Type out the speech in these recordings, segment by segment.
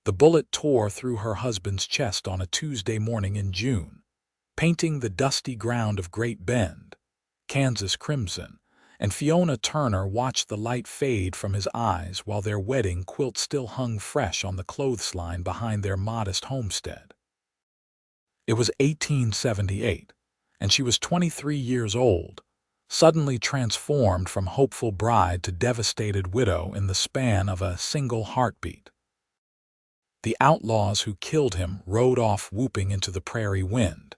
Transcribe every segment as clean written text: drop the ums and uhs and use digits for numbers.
The bullet tore through her husband's chest on a Tuesday morning in June, painting the dusty ground of Great Bend, Kansas crimson, and Fiona Turner watched the light fade from his eyes while their wedding quilt still hung fresh on the clothesline behind their modest homestead. It was 1878, and she was 23 years old, suddenly transformed from hopeful bride to devastated widow in the span of a single heartbeat. The outlaws who killed him rode off whooping into the prairie wind,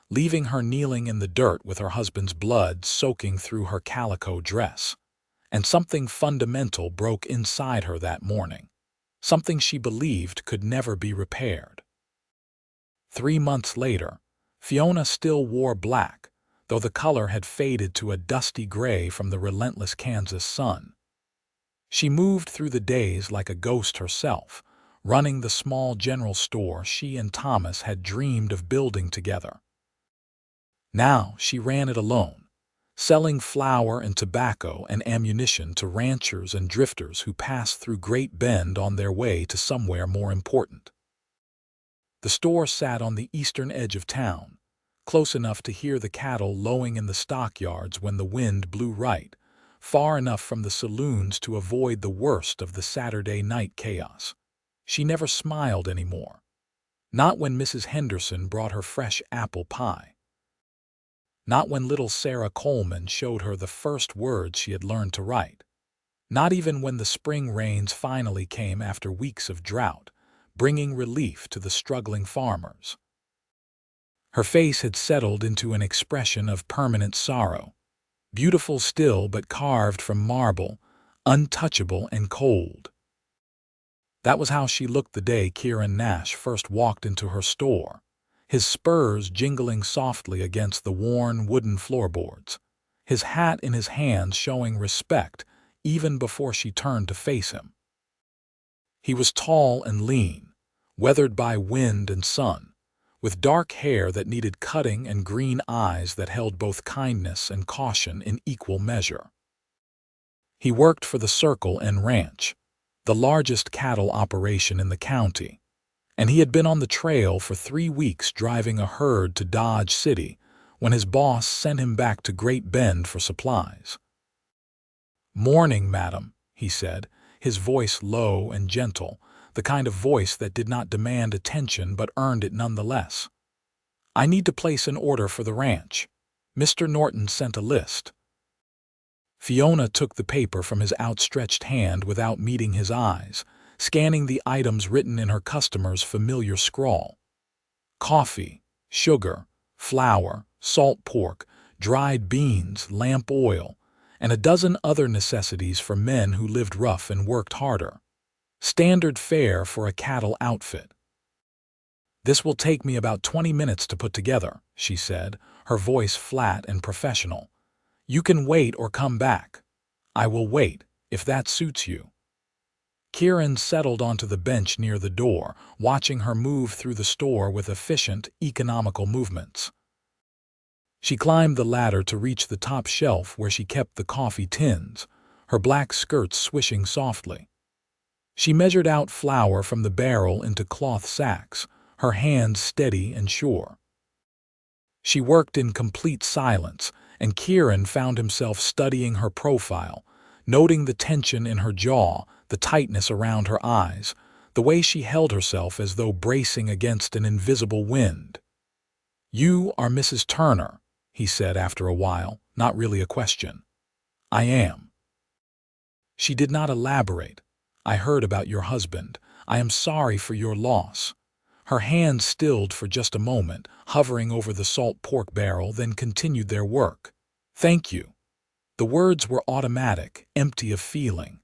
leaving her kneeling in the dirt with her husband's blood soaking through her calico dress. And something fundamental broke inside her that morning, something she believed could never be repaired. 3 months later, Fiona still wore black, though the color had faded to a dusty gray from the relentless Kansas sun. She moved through the days like a ghost herself, running the small general store she and Thomas had dreamed of building together. Now she ran it alone, selling flour and tobacco and ammunition to ranchers and drifters who passed through Great Bend on their way to somewhere more important. The store sat on the eastern edge of town, close enough to hear the cattle lowing in the stockyards when the wind blew right, far enough from the saloons to avoid the worst of the Saturday night chaos. She never smiled anymore, not when Mrs. Henderson brought her fresh apple pie. Not when little Sarah Coleman showed her the first words she had learned to write. Not even when the spring rains finally came after weeks of drought, bringing relief to the struggling farmers. Her face had settled into an expression of permanent sorrow, beautiful still but carved from marble, untouchable and cold. That was how she looked the day Kieran Nash first walked into her store, his spurs jingling softly against the worn wooden floorboards, his hat in his hands showing respect even before she turned to face him. He was tall and lean, weathered by wind and sun, with dark hair that needed cutting and green eyes that held both kindness and caution in equal measure. He worked for the Circle and Ranch, the largest cattle operation in the county, and he had been on the trail for 3 weeks driving a herd to Dodge City when his boss sent him back to Great Bend for supplies. "Morning, madam," he said, his voice low and gentle, the kind of voice that did not demand attention but earned it nonetheless. "I need to place an order for the ranch. Mr. Norton sent a list." Fiona took the paper from his outstretched hand without meeting his eyes, scanning the items written in her customer's familiar scrawl. Coffee, sugar, flour, salt pork, dried beans, lamp oil, and a dozen other necessities for men who lived rough and worked harder. Standard fare for a cattle outfit. "This will take me about 20 minutes to put together," she said, her voice flat and professional. "You can wait or come back." "I will wait, if that suits you." Kieran settled onto the bench near the door, watching her move through the store with efficient, economical movements. She climbed the ladder to reach the top shelf where she kept the coffee tins, her black skirts swishing softly. She measured out flour from the barrel into cloth sacks, her hands steady and sure. She worked in complete silence, and Kieran found himself studying her profile, noting the tension in her jaw, the tightness around her eyes, the way she held herself as though bracing against an invisible wind. "You are Mrs. Turner," he said after a while, not really a question. "I am." She did not elaborate. "I heard about your husband. I am sorry for your loss." Her hands stilled for just a moment, hovering over the salt pork barrel, then continued their work. "Thank you." The words were automatic, empty of feeling.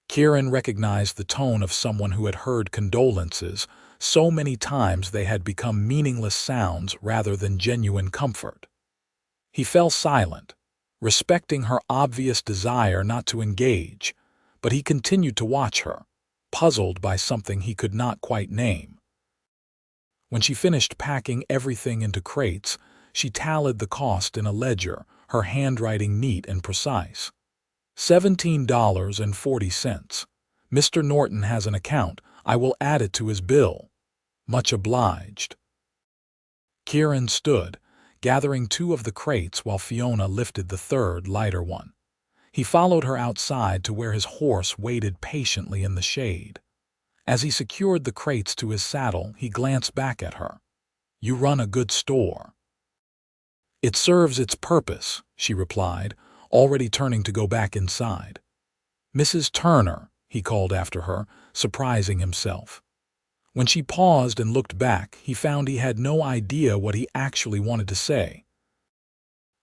Kieran recognized the tone of someone who had heard condolences so many times they had become meaningless sounds rather than genuine comfort. He fell silent, respecting her obvious desire not to engage, but he continued to watch her, puzzled by something he could not quite name. When she finished packing everything into crates, she tallied the cost in a ledger, her handwriting neat and precise. $17.40. "Mr. Norton has an account. I will add it to his bill. Much obliged." Kieran stood, gathering 2 of the crates while Fiona lifted the third, lighter one. He followed her outside to where his horse waited patiently in the shade. As he secured the crates to his saddle, he glanced back at her. "You run a good store." "It serves its purpose," she replied, already turning to go back inside. "Mrs. Turner," he called after her, surprising himself. When she paused and looked back, he found he had no idea what he actually wanted to say.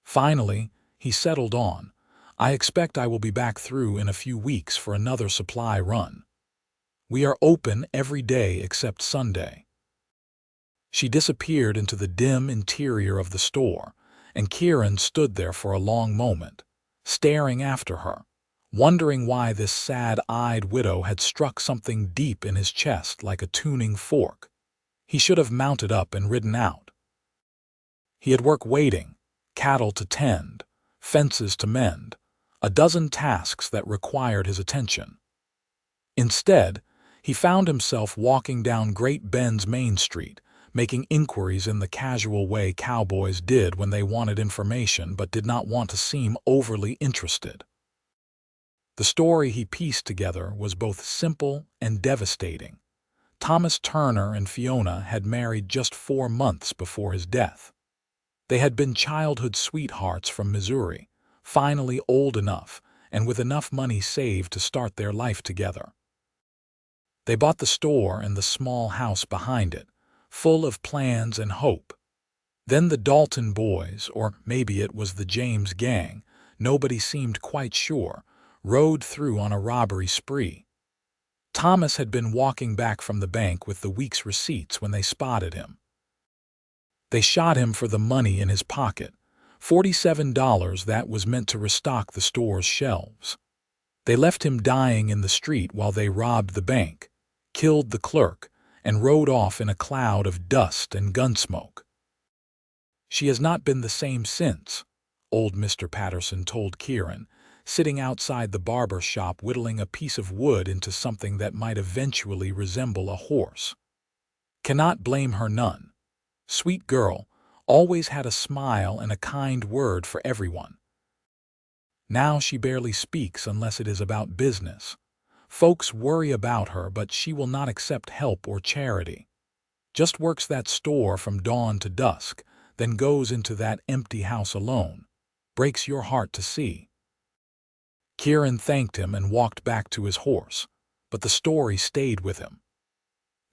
Finally, he settled on, "I expect I will be back through in a few weeks for another supply run. We are open every day except Sunday." She disappeared into the dim interior of the store, and Kieran stood there for a long moment, staring after her, wondering why this sad-eyed widow had struck something deep in his chest like a tuning fork. He should have mounted up and ridden out. He had work waiting, cattle to tend, fences to mend, a dozen tasks that required his attention. Instead, he found himself walking down Great Bend's Main Street, making inquiries in the casual way cowboys did when they wanted information but did not want to seem overly interested. The story he pieced together was both simple and devastating. Thomas Turner and Fiona had married just 4 months before his death. They had been childhood sweethearts from Missouri, finally old enough and with enough money saved to start their life together. They bought the store and the small house behind it, full of plans and hope. Then the Dalton boys, or maybe it was the James gang, nobody seemed quite sure, rode through on a robbery spree. Thomas had been walking back from the bank with the week's receipts when they spotted him. They shot him for the money in his pocket, $47 that was meant to restock the store's shelves. They left him dying in the street while they robbed the bank, killed the clerk, and rode off in a cloud of dust and gunsmoke. "She has not been the same since," old Mr. Patterson told Kieran, sitting outside the barber shop whittling a piece of wood into something that might eventually resemble a horse. "Cannot blame her none. Sweet girl, always had a smile and a kind word for everyone. Now she barely speaks unless it is about business. Folks worry about her, but she will not accept help or charity. Just works that store from dawn to dusk, then goes into that empty house alone. Breaks your heart to see." Kieran thanked him and walked back to his horse, but the story stayed with him.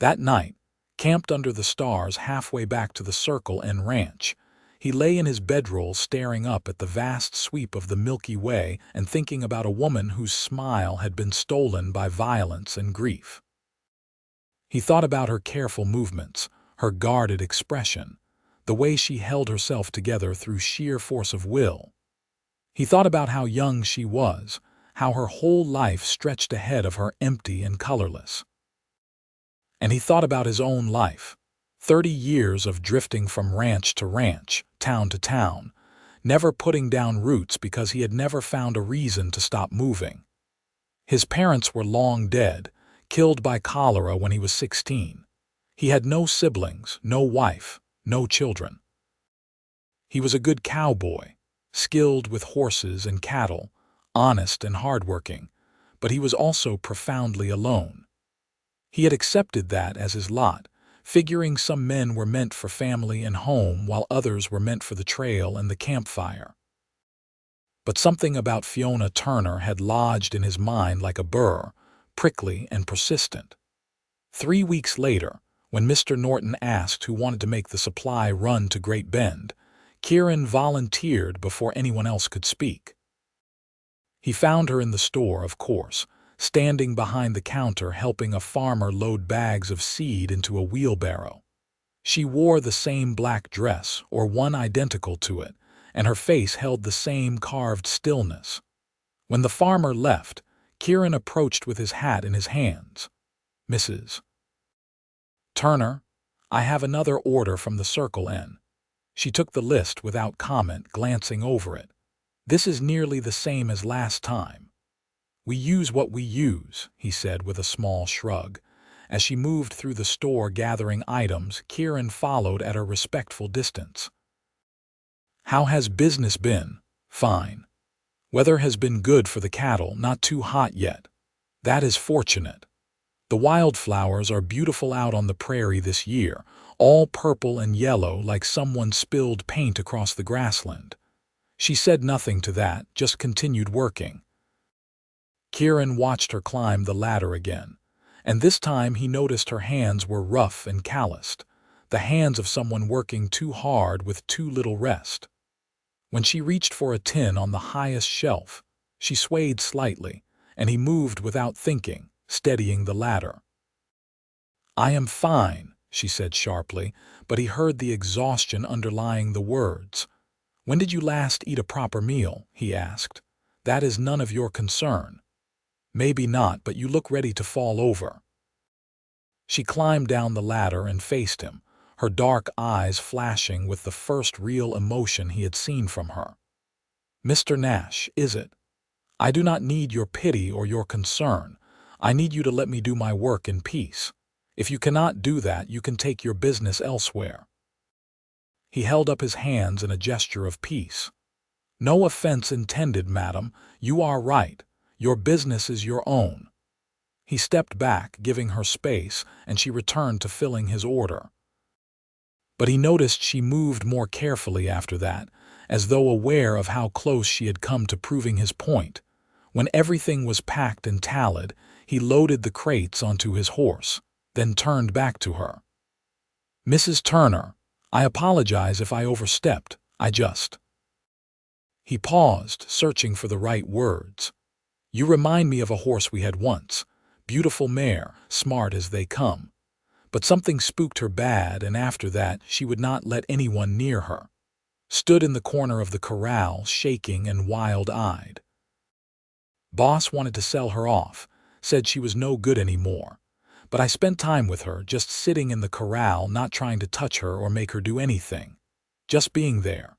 That night, camped under the stars halfway back to the Circle N Ranch, he lay in his bedroll staring up at the vast sweep of the Milky Way and thinking about a woman whose smile had been stolen by violence and grief. He thought about her careful movements, her guarded expression, the way she held herself together through sheer force of will. He thought about how young she was, how her whole life stretched ahead of her empty and colorless. And he thought about his own life, 30 years of drifting from ranch to ranch, town to town, never putting down roots because he had never found a reason to stop moving. His parents were long dead, killed by cholera when he was 16. He had no siblings, no wife, no children. He was a good cowboy, skilled with horses and cattle, honest and hardworking, but he was also profoundly alone. He had accepted that as his lot, figuring some men were meant for family and home while others were meant for the trail and the campfire. But something about Fiona Turner had lodged in his mind like a burr, prickly and persistent. 3 weeks later, when Mr. Norton asked who wanted to make the supply run to Great Bend, Kieran volunteered before anyone else could speak. He found her in the store, of course, standing behind the counter helping a farmer load bags of seed into a wheelbarrow. She wore the same black dress, or one identical to it, and her face held the same carved stillness. When the farmer left, Kieran approached with his hat in his hands. "Mrs. Turner, I have another order from the Circle N." She took the list without comment, glancing over it. "This is nearly the same as last time." "We use what we use," he said with a small shrug, As she moved through the store gathering items, Kieran followed at a respectful distance. "How has business been?" "Fine. Weather has been good for the cattle, not too hot yet." "That is fortunate. The wildflowers are beautiful out on the prairie this year, all purple and yellow like someone spilled paint across the grassland." She said nothing to that, just continued working. Kieran watched her climb the ladder again, and this time he noticed her hands were rough and calloused, the hands of someone working too hard with too little rest. When she reached for a tin on the highest shelf, she swayed slightly, and he moved without thinking, steadying the ladder. "I am fine," she said sharply, but he heard the exhaustion underlying the words. "When did you last eat a proper meal?" he asked. "That is none of your concern." "Maybe not, but you look ready to fall over." She climbed down the ladder and faced him, her dark eyes flashing with the first real emotion he had seen from her. "Mr. Nash, is it? I do not need your pity or your concern. I need you to let me do my work in peace. If you cannot do that, you can take your business elsewhere." He held up his hands in a gesture of peace. "No offense intended, madam. You are right. Your business is your own." He stepped back, giving her space, and she returned to filling his order. But he noticed she moved more carefully after that, as though aware of how close she had come to proving his point. When everything was packed and tallied, he loaded the crates onto his horse, then turned back to her. "Mrs. Turner, I apologize if I overstepped. He paused, searching for the right words. "You remind me of a horse we had once. Beautiful mare, smart as they come. But something spooked her bad, and after that she would not let anyone near her. Stood in the corner of the corral, shaking and wild-eyed. Boss wanted to sell her off, said she was no good anymore. But I spent time with her, just sitting in the corral, not trying to touch her or make her do anything. Just being there.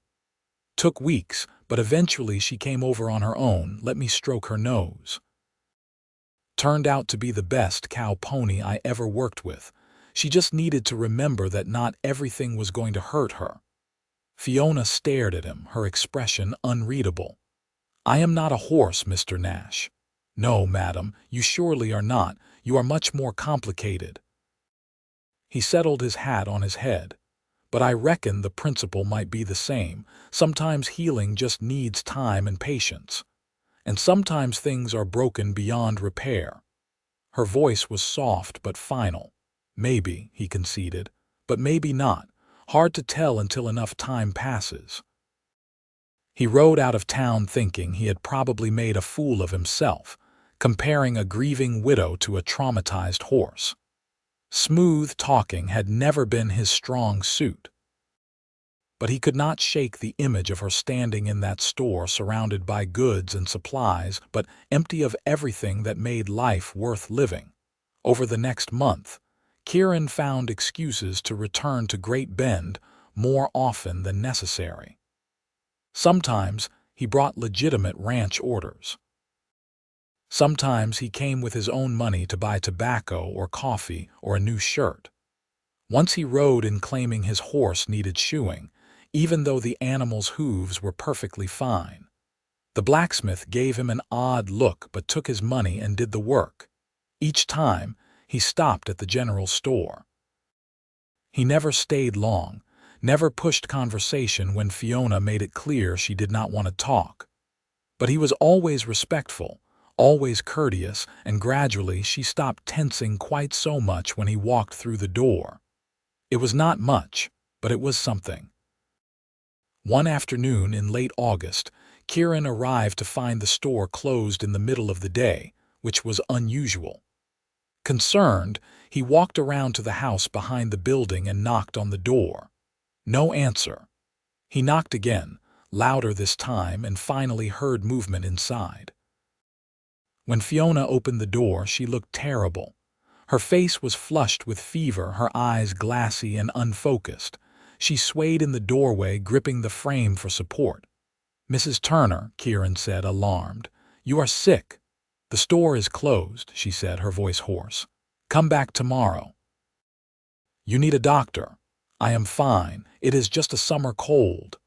Took weeks, but eventually she came over on her own, let me stroke her nose. Turned out to be the best cow pony I ever worked with. She just needed to remember that not everything was going to hurt her." Fiona stared at him, her expression unreadable. "I am not a horse, Mr. Nash." "No, madam, you surely are not. You are much more complicated." He settled his hat on his head. "But I reckon the principle might be the same. Sometimes healing just needs time and patience. And sometimes things are broken beyond repair." Her voice was soft but final. "Maybe," he conceded, "but maybe not. Hard to tell until enough time passes." He rode out of town thinking he had probably made a fool of himself, comparing a grieving widow to a traumatized horse. Smooth talking had never been his strong suit. But he could not shake the image of her standing in that store surrounded by goods and supplies, but empty of everything that made life worth living. Over the next month, Kieran found excuses to return to Great Bend more often than necessary. Sometimes he brought legitimate ranch orders. Sometimes he came with his own money to buy tobacco or coffee or a new shirt. Once he rode in claiming his horse needed shoeing, even though the animal's hooves were perfectly fine. The blacksmith gave him an odd look but took his money and did the work. Each time, he stopped at the general store. He never stayed long, never pushed conversation when Fiona made it clear she did not want to talk. But he was always respectful, always courteous, and gradually she stopped tensing quite so much when he walked through the door. It was not much, but it was something. One afternoon in late August, Kieran arrived to find the store closed in the middle of the day, which was unusual. Concerned, he walked around to the house behind the building and knocked on the door. No answer. He knocked again, louder this time, and finally heard movement inside. When Fiona opened the door, she looked terrible. Her face was flushed with fever, her eyes glassy and unfocused. She swayed in the doorway, gripping the frame for support. "Mrs. Turner," Kieran said, alarmed. "You are sick." "The store is closed," she said, her voice hoarse. Come back tomorrow. You need a doctor. I am fine. It is just a summer cold.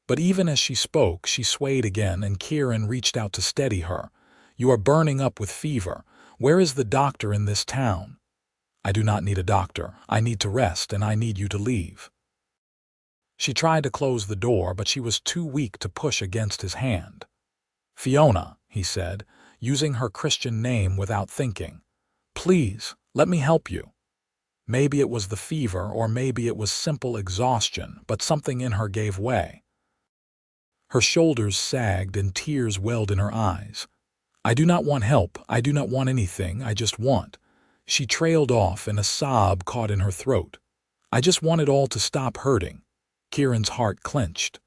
But even as she spoke, she swayed again, and Kieran reached out to steady her. You are burning up with fever. Where is the doctor in this town? I do not need a doctor. I need to rest, and I need you to leave. She tried to close the door, but she was too weak to push against his hand. Fiona, he said, using her Christian name without thinking. Please, let me help you. Maybe it was the fever, or maybe it was simple exhaustion, but something in her gave way. Her shoulders sagged and tears welled in her eyes. I do not want help. I do not want anything. I just want. She trailed off, and a sob caught in her throat. I just want it all to stop hurting. Kieran's heart clenched.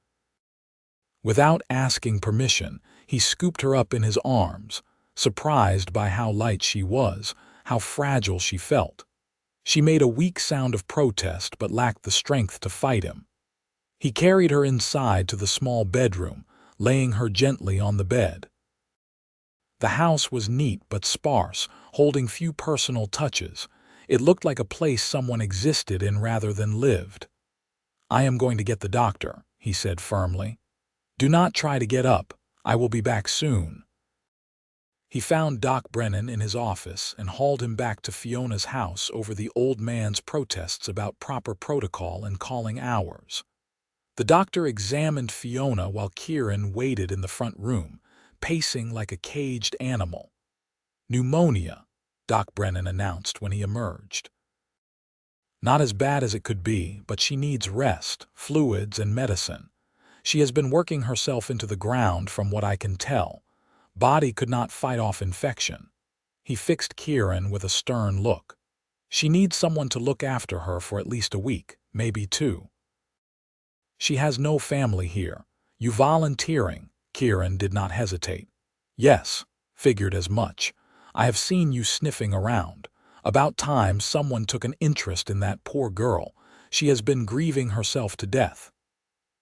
Without asking permission, he scooped her up in his arms, surprised by how light she was, how fragile she felt. She made a weak sound of protest but lacked the strength to fight him. He carried her inside to the small bedroom, laying her gently on the bed. The house was neat but sparse, holding few personal touches. It looked like a place someone existed in rather than lived. I am going to get the doctor, he said firmly. Do not try to get up. I will be back soon. He found Doc Brennan in his office and hauled him back to Fiona's house over the old man's protests about proper protocol and calling hours. The doctor examined Fiona while Kieran waited in the front room, pacing like a caged animal. Pneumonia, Doc Brennan announced when he emerged. Not as bad as it could be, but she needs rest, fluids, and medicine. She has been working herself into the ground from what I can tell. Body could not fight off infection. He fixed Kieran with a stern look. She needs someone to look after her for at least a week, maybe 2. She has no family here. You volunteering? Kieran did not hesitate. Yes, figured as much. I have seen you sniffing around. About time someone took an interest in that poor girl. She has been grieving herself to death.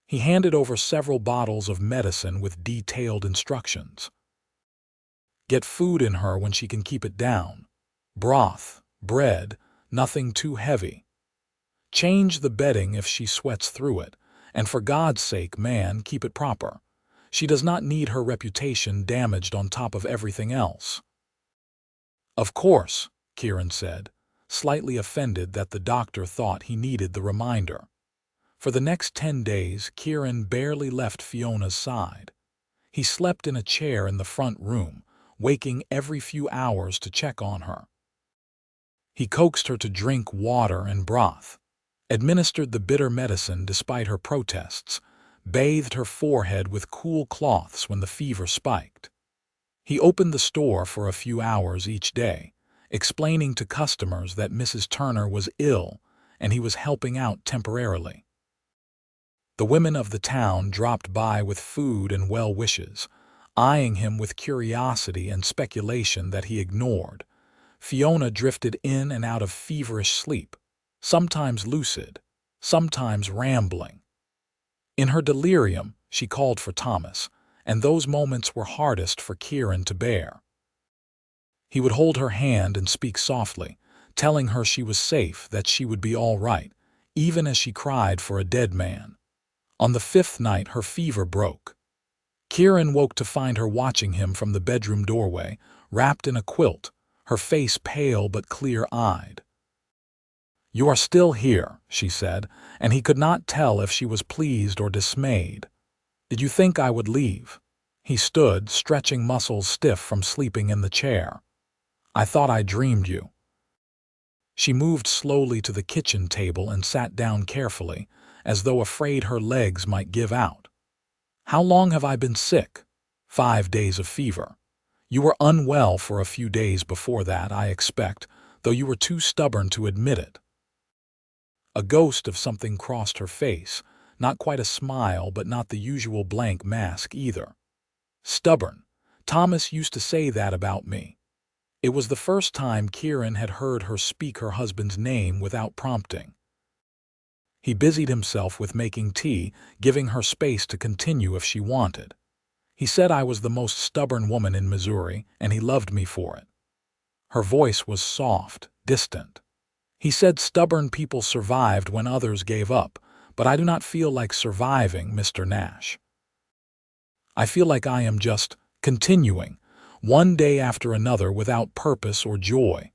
He handed over several bottles of medicine with detailed instructions. Get food in her when she can keep it down. Broth, bread, nothing too heavy. Change the bedding if she sweats through it, and for God's sake, man, keep it proper. She does not need her reputation damaged on top of everything else. Of course, Kieran said, slightly offended that the doctor thought he needed the reminder. For the next 10 days, Kieran barely left Fiona's side. He slept in a chair in the front room, waking every few hours to check on her. He coaxed her to drink water and broth, administered the bitter medicine despite her protests, bathed her forehead with cool cloths when the fever spiked. He opened the store for a few hours each day, explaining to customers that Mrs. Turner was ill and he was helping out temporarily. The women of the town dropped by with food and well wishes, eyeing him with curiosity and speculation that he ignored. Fiona drifted in and out of feverish sleep, sometimes lucid, sometimes rambling. In her delirium, she called for Thomas, and those moments were hardest for Kieran to bear. He would hold her hand and speak softly, telling her she was safe, that she would be all right, even as she cried for a dead man. On the 5th night, her fever broke. Kieran woke to find her watching him from the bedroom doorway, wrapped in a quilt, her face pale but clear-eyed. You are still here, she said, and he could not tell if she was pleased or dismayed. Did you think I would leave? He stood, stretching muscles stiff from sleeping in the chair. I thought I dreamed you. She moved slowly to the kitchen table and sat down carefully, as though afraid her legs might give out. How long have I been sick? 5 days of fever. You were unwell for a few days before that, I expect, though you were too stubborn to admit it. A ghost of something crossed her face, not quite a smile, but not the usual blank mask either. Stubborn. Thomas used to say that about me. It was the first time Kieran had heard her speak her husband's name without prompting. He busied himself with making tea, giving her space to continue if she wanted. He said I was the most stubborn woman in Missouri, and he loved me for it. Her voice was soft, distant. He said stubborn people survived when others gave up, but I do not feel like surviving, Mr. Nash. I feel like I am just continuing, one day after another without purpose or joy.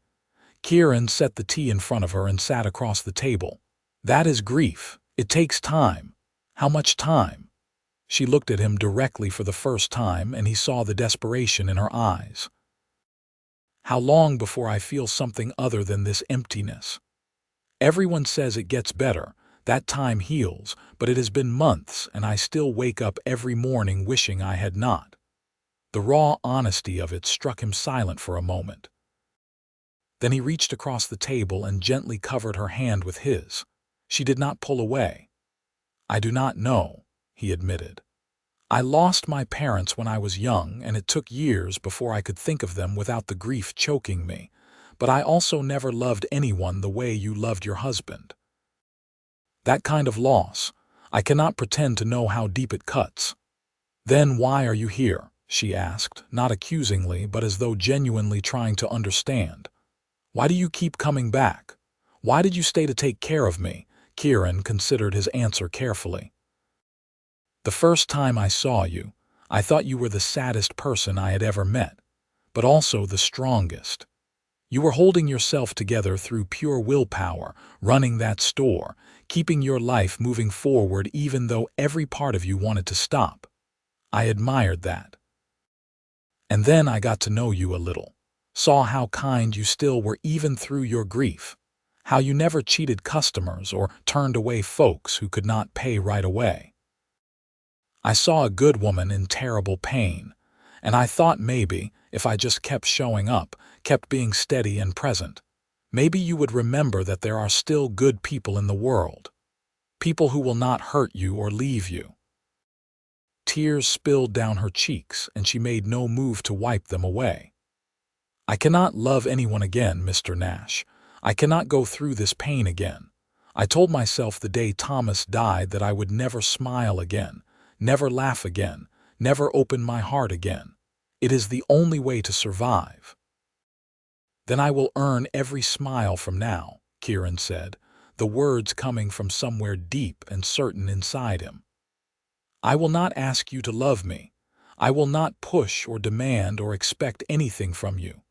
Kieran set the tea in front of her and sat across the table. That is grief. It takes time. How much time? She looked at him directly for the first time, and he saw the desperation in her eyes. How long before I feel something other than this emptiness? Everyone says it gets better, that time heals, but it has been months and I still wake up every morning wishing I had not. The raw honesty of it struck him silent for a moment. Then he reached across the table and gently covered her hand with his. She did not pull away. I do not know, he admitted. I lost my parents when I was young, and it took years before I could think of them without the grief choking me. But I also never loved anyone the way you loved your husband. That kind of loss, I cannot pretend to know how deep it cuts. Then why are you here? She asked, not accusingly, but as though genuinely trying to understand. Why do you keep coming back? Why did you stay to take care of me? Kieran considered his answer carefully. The first time I saw you, I thought you were the saddest person I had ever met, but also the strongest. You were holding yourself together through pure willpower, running that store, keeping your life moving forward even though every part of you wanted to stop. I admired that. And then I got to know you a little, saw how kind you still were even through your grief, how you never cheated customers or turned away folks who could not pay right away. I saw a good woman in terrible pain, and I thought maybe, if I just kept showing up, kept being steady and present, maybe you would remember that there are still good people in the world. People who will not hurt you or leave you. Tears spilled down her cheeks, and she made no move to wipe them away. I cannot love anyone again, Mr. Nash. I cannot go through this pain again. I told myself the day Thomas died that I would never smile again, never laugh again, never open my heart again. It is the only way to survive. Then I will earn every smile from now, Kieran said, the words coming from somewhere deep and certain inside him. I will not ask you to love me. I will not push or demand or expect anything from you.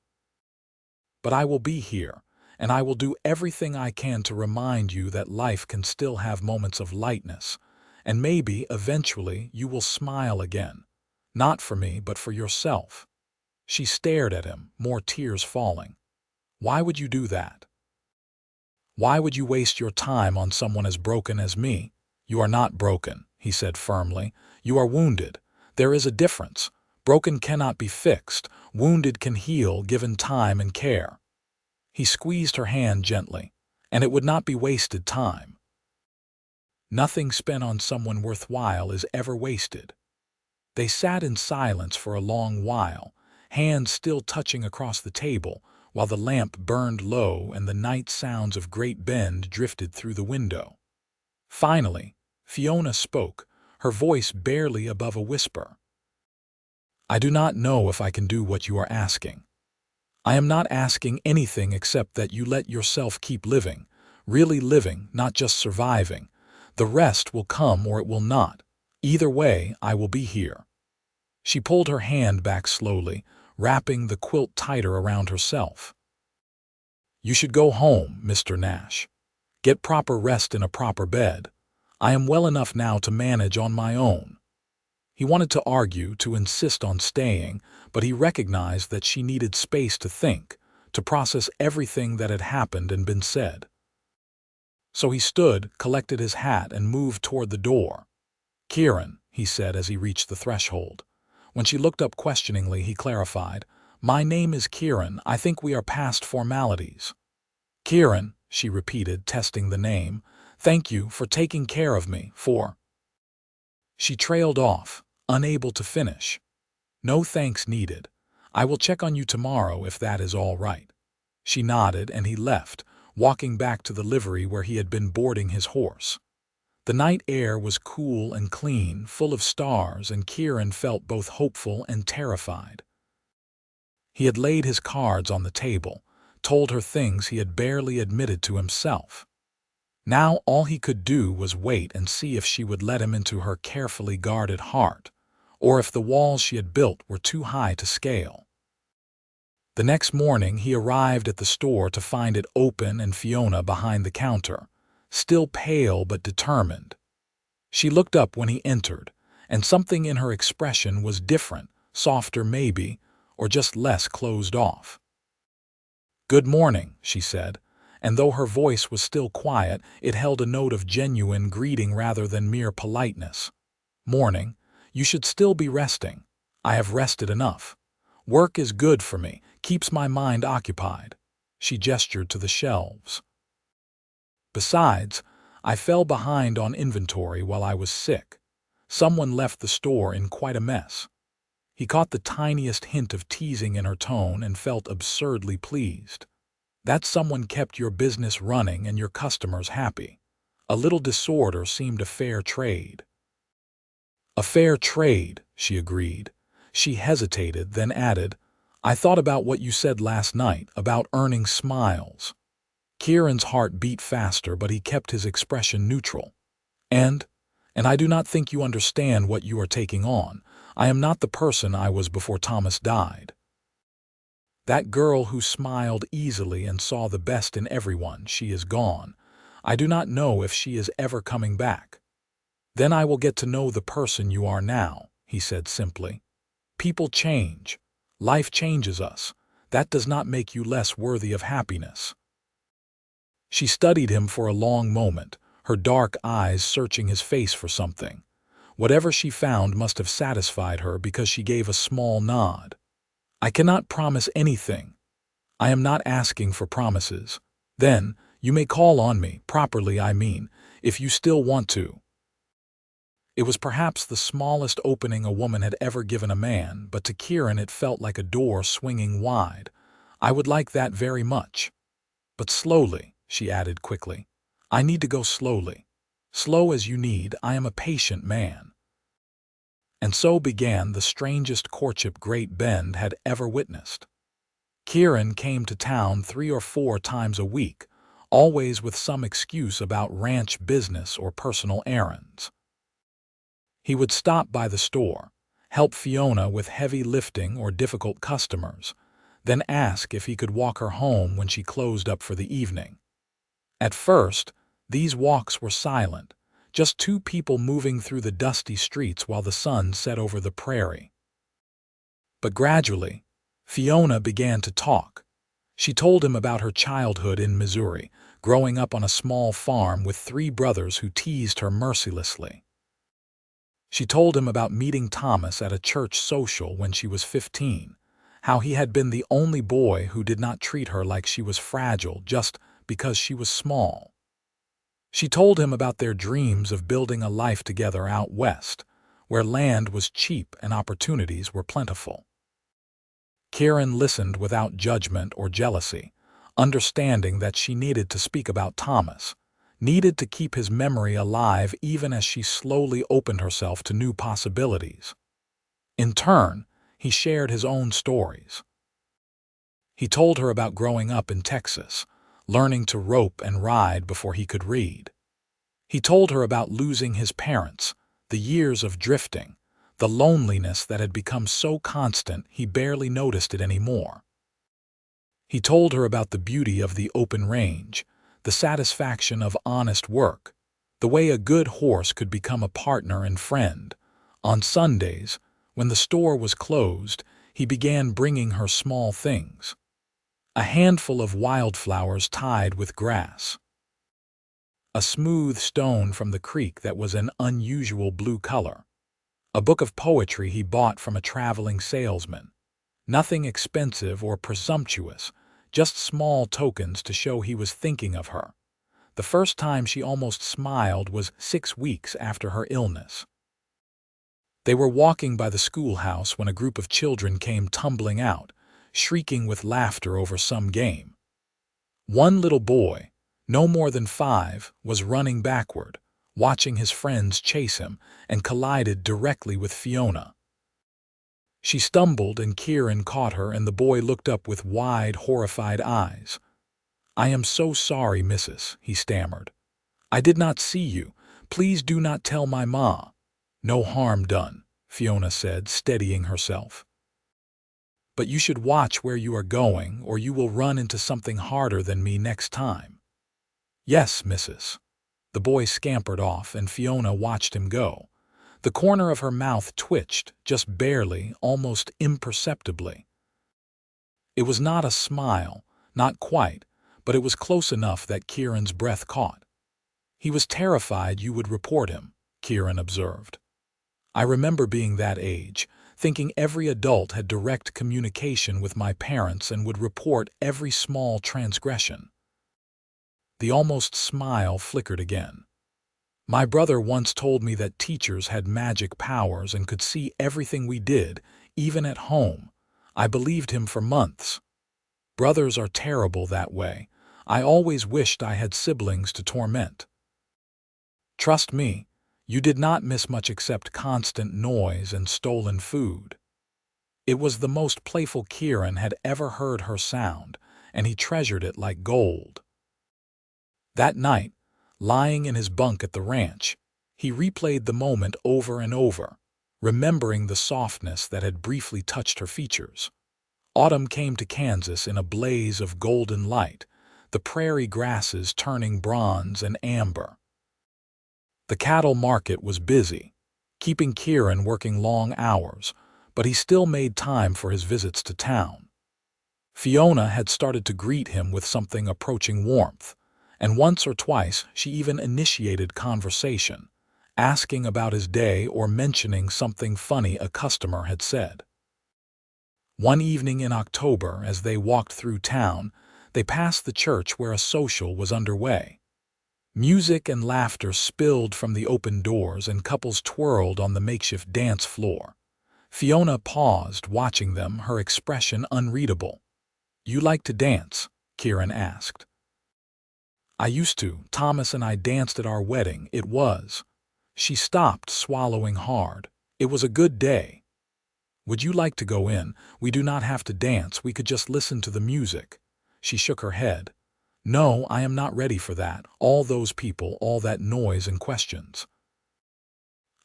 But I will be here, and I will do everything I can to remind you that life can still have moments of lightness, and maybe, eventually, you will smile again. Not for me, but for yourself. She stared at him, more tears falling. Why would you do that? Why would you waste your time on someone as broken as me? You are not broken, he said firmly. You are wounded. There is a difference. Broken cannot be fixed. Wounded can heal given time and care. He squeezed her hand gently, and it would not be wasted time. Nothing spent on someone worthwhile is ever wasted. They sat in silence for a long while, hands still touching across the table, while the lamp burned low and the night sounds of Great Bend drifted through the window. Finally, Fiona spoke, her voice barely above a whisper. I do not know if I can do what you are asking. I am not asking anything except that you let yourself keep living, really living, not just surviving. The rest will come or it will not. Either way, I will be here. She pulled her hand back slowly, wrapping the quilt tighter around herself. You should go home, Mr. Nash. Get proper rest in a proper bed. I am well enough now to manage on my own. He wanted to argue, to insist on staying, but he recognized that she needed space to think, to process everything that had happened and been said. So he stood, collected his hat, and moved toward the door. Kieran, he said as he reached the threshold. When she looked up questioningly, he clarified, My name is Kieran. I think we are past formalities. Kieran, she repeated, testing the name. Thank you for taking care of me, for... She trailed off, unable to finish. No thanks needed. I will check on you tomorrow if that is all right. She nodded and he left, walking back to the livery where he had been boarding his horse. The night air was cool and clean, full of stars, and Kieran felt both hopeful and terrified. He had laid his cards on the table, told her things he had barely admitted to himself. Now all he could do was wait and see if she would let him into her carefully guarded heart, or if the walls she had built were too high to scale. The next morning he arrived at the store to find it open and Fiona behind the counter, still pale but determined. She looked up when he entered, and something in her expression was different, softer maybe, or just less closed off. "Good morning," she said, and though her voice was still quiet, it held a note of genuine greeting rather than mere politeness. "Morning. You should still be resting. I have rested enough. Work is good for me, keeps my mind occupied." She gestured to the shelves. "Besides, I fell behind on inventory while I was sick. Someone left the store in quite a mess." He caught the tiniest hint of teasing in her tone and felt absurdly pleased. That someone kept your business running and your customers happy. A little disorder seemed a fair trade. "A fair trade," she agreed. She hesitated, then added, "I thought about what you said last night, about earning smiles." Kieran's heart beat faster, but he kept his expression neutral. And I do not think you understand what you are taking on. I am not the person I was before Thomas died. That girl who smiled easily and saw the best in everyone, she is gone. I do not know if she is ever coming back. Then I will get to know the person you are now," he said simply. "People change. Life changes us. That does not make you less worthy of happiness." She studied him for a long moment, her dark eyes searching his face for something. Whatever she found must have satisfied her because she gave a small nod. "I cannot promise anything. I am not asking for promises. Then, you may call on me, properly I mean, if you still want to." It was perhaps the smallest opening a woman had ever given a man, but to Kieran it felt like a door swinging wide. "I would like that very much. But slowly," she added quickly. "I need to go slowly. Slow as you need, I am a patient man." And so began the strangest courtship Great Bend had ever witnessed. Kieran came to town 3 or 4 times a week, always with some excuse about ranch business or personal errands. He would stop by the store, help Fiona with heavy lifting or difficult customers, then ask if he could walk her home when she closed up for the evening. At first, these walks were silent, just 2 people moving through the dusty streets while the sun set over the prairie. But gradually, Fiona began to talk. She told him about her childhood in Missouri, growing up on a small farm with 3 brothers who teased her mercilessly. She told him about meeting Thomas at a church social when she was 15, how he had been the only boy who did not treat her like she was fragile just because she was small. She told him about their dreams of building a life together out west, where land was cheap and opportunities were plentiful. Kieran listened without judgment or jealousy, understanding that she needed to speak about Thomas, needed to keep his memory alive even as she slowly opened herself to new possibilities. In turn, he shared his own stories. He told her about growing up in Texas, learning to rope and ride before he could read. He told her about losing his parents, the years of drifting, the loneliness that had become so constant he barely noticed it anymore. He told her about the beauty of the open range, the satisfaction of honest work, the way a good horse could become a partner and friend. On Sundays, when the store was closed, he began bringing her small things. A handful of wildflowers tied with grass. A smooth stone from the creek that was an unusual blue color. A book of poetry he bought from a traveling salesman. Nothing expensive or presumptuous, just small tokens to show he was thinking of her. The first time she almost smiled was 6 weeks after her illness. They were walking by the schoolhouse when a group of children came tumbling out, shrieking with laughter over some game. One little boy, no more than 5, was running backward, watching his friends chase him, and collided directly with Fiona. She stumbled and Kieran caught her and the boy looked up with wide, horrified eyes. "I am so sorry, Mrs." he stammered. "I did not see you. Please do not tell my ma." "No harm done," Fiona said, steadying herself. "But you should watch where you are going, or you will run into something harder than me next time." "Yes, Mrs." The boy scampered off, and Fiona watched him go. The corner of her mouth twitched, just barely, almost imperceptibly. It was not a smile, not quite, but it was close enough that Kieran's breath caught. "He was terrified you would report him," Kieran observed. "I remember being that age, thinking every adult had direct communication with my parents and would report every small transgression." The almost smile flickered again. "My brother once told me that teachers had magic powers and could see everything we did, even at home. I believed him for months. Brothers are terrible that way. I always wished I had siblings to torment." "Trust me, you did not miss much except constant noise and stolen food." It was the most playful Kieran had ever heard her sound, and he treasured it like gold. That night, lying in his bunk at the ranch, he replayed the moment over and over, remembering the softness that had briefly touched her features. Autumn came to Kansas in a blaze of golden light, the prairie grasses turning bronze and amber. The cattle market was busy, keeping Kieran working long hours, but he still made time for his visits to town. Fiona had started to greet him with something approaching warmth, and once or twice she even initiated conversation, asking about his day or mentioning something funny a customer had said. One evening in October, as they walked through town, they passed the church where a social was underway. Music and laughter spilled from the open doors and couples twirled on the makeshift dance floor. Fiona paused, watching them, her expression unreadable. "You like to dance?" Kieran asked. "I used to. Thomas and I danced at our wedding. It was—" She stopped, swallowing hard. "It was a good day." "Would you like to go in? We do not have to dance. We could just listen to the music." She shook her head. "No, I am not ready for that. All those people, all that noise and questions."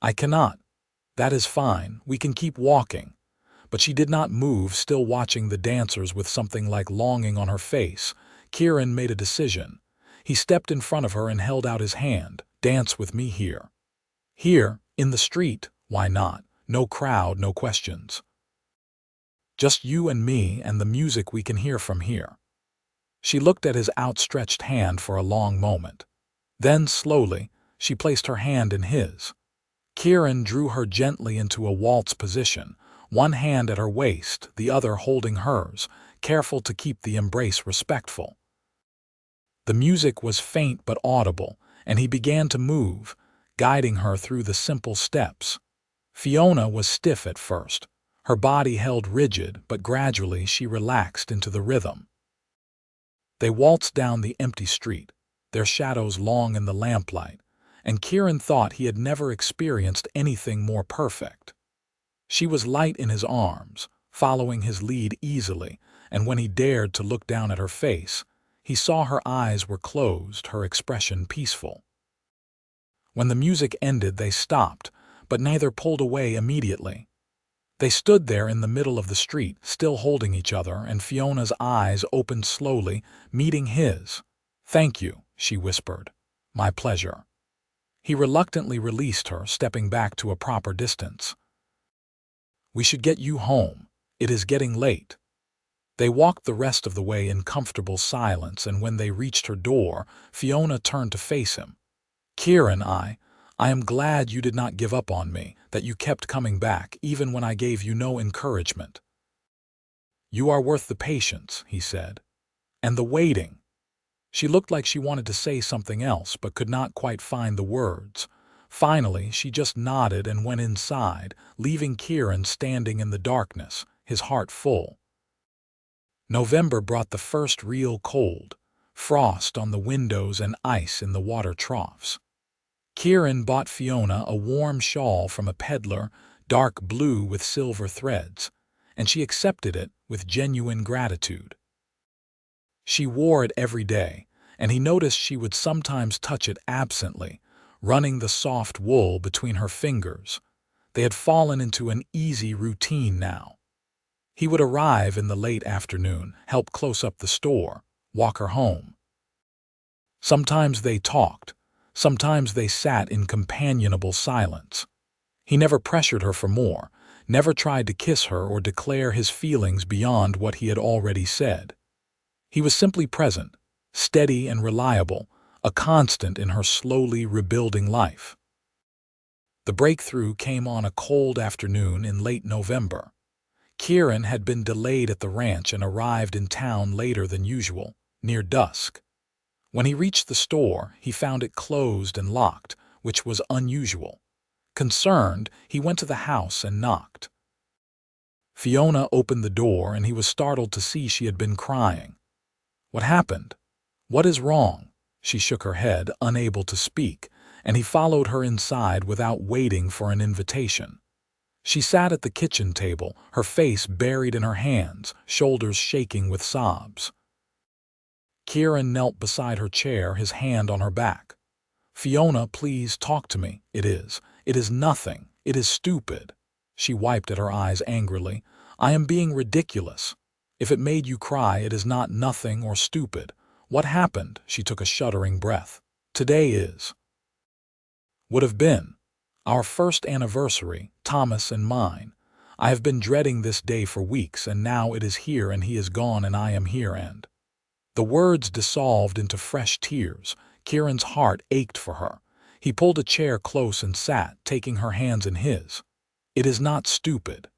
"I cannot." "That is fine. We can keep walking." But she did not move, still watching the dancers with something like longing on her face. Kieran made a decision. He stepped in front of her and held out his hand. "Dance with me here." "Here? In the street? Why not? No crowd, no questions. Just you and me and the music we can hear from here." She looked at his outstretched hand for a long moment. Then, slowly, she placed her hand in his. Kieran drew her gently into a waltz position, one hand at her waist, the other holding hers, careful to keep the embrace respectful. The music was faint but audible, and he began to move, guiding her through the simple steps. Fiona was stiff at first, her body held rigid, but gradually she relaxed into the rhythm. They waltzed down the empty street, their shadows long in the lamplight, and Kieran thought he had never experienced anything more perfect. She was light in his arms, following his lead easily, and when he dared to look down at her face, he saw her eyes were closed, her expression peaceful. When the music ended, they stopped, but neither pulled away immediately. They stood there in the middle of the street, still holding each other, and Fiona's eyes opened slowly, meeting his. "Thank you," she whispered. "My pleasure." He reluctantly released her, stepping back to a proper distance. "We should get you home. It is getting late." They walked the rest of the way in comfortable silence, and when they reached her door, Fiona turned to face him. "Kieran, I am glad you did not give up on me, that you kept coming back, even when I gave you no encouragement." "You are worth the patience," he said. "And the waiting." She looked like she wanted to say something else, but could not quite find the words. Finally, she just nodded and went inside, leaving Kieran standing in the darkness, his heart full. November brought the first real cold, frost on the windows and ice in the water troughs. Kieran bought Fiona a warm shawl from a peddler, dark blue with silver threads, and she accepted it with genuine gratitude. She wore it every day, and he noticed she would sometimes touch it absently, running the soft wool between her fingers. They had fallen into an easy routine now. He would arrive in the late afternoon, help close up the store, walk her home. Sometimes they talked, sometimes they sat in companionable silence. He never pressured her for more, never tried to kiss her or declare his feelings beyond what he had already said. He was simply present, steady and reliable, a constant in her slowly rebuilding life. The breakthrough came on a cold afternoon in late November. Kieran had been delayed at the ranch and arrived in town later than usual, near dusk. When he reached the store, he found it closed and locked, which was unusual. Concerned, he went to the house and knocked. Fiona opened the door, and he was startled to see she had been crying. "What happened? What is wrong?" She shook her head, unable to speak, and he followed her inside without waiting for an invitation. She sat at the kitchen table, her face buried in her hands, shoulders shaking with sobs. Kieran knelt beside her chair, his hand on her back. "Fiona, please talk to me. It is nothing. It is stupid." She wiped at her eyes angrily. "I am being ridiculous. If it made you cry, it is not nothing or stupid. What happened?" She took a shuddering breath. "Today would have been our first anniversary, Thomas and mine. I have been dreading this day for weeks, and now it is here, and he is gone and I am here, and—" The words dissolved into fresh tears. Kieran's heart ached for her. He pulled a chair close and sat, taking her hands in his. "It is not stupid.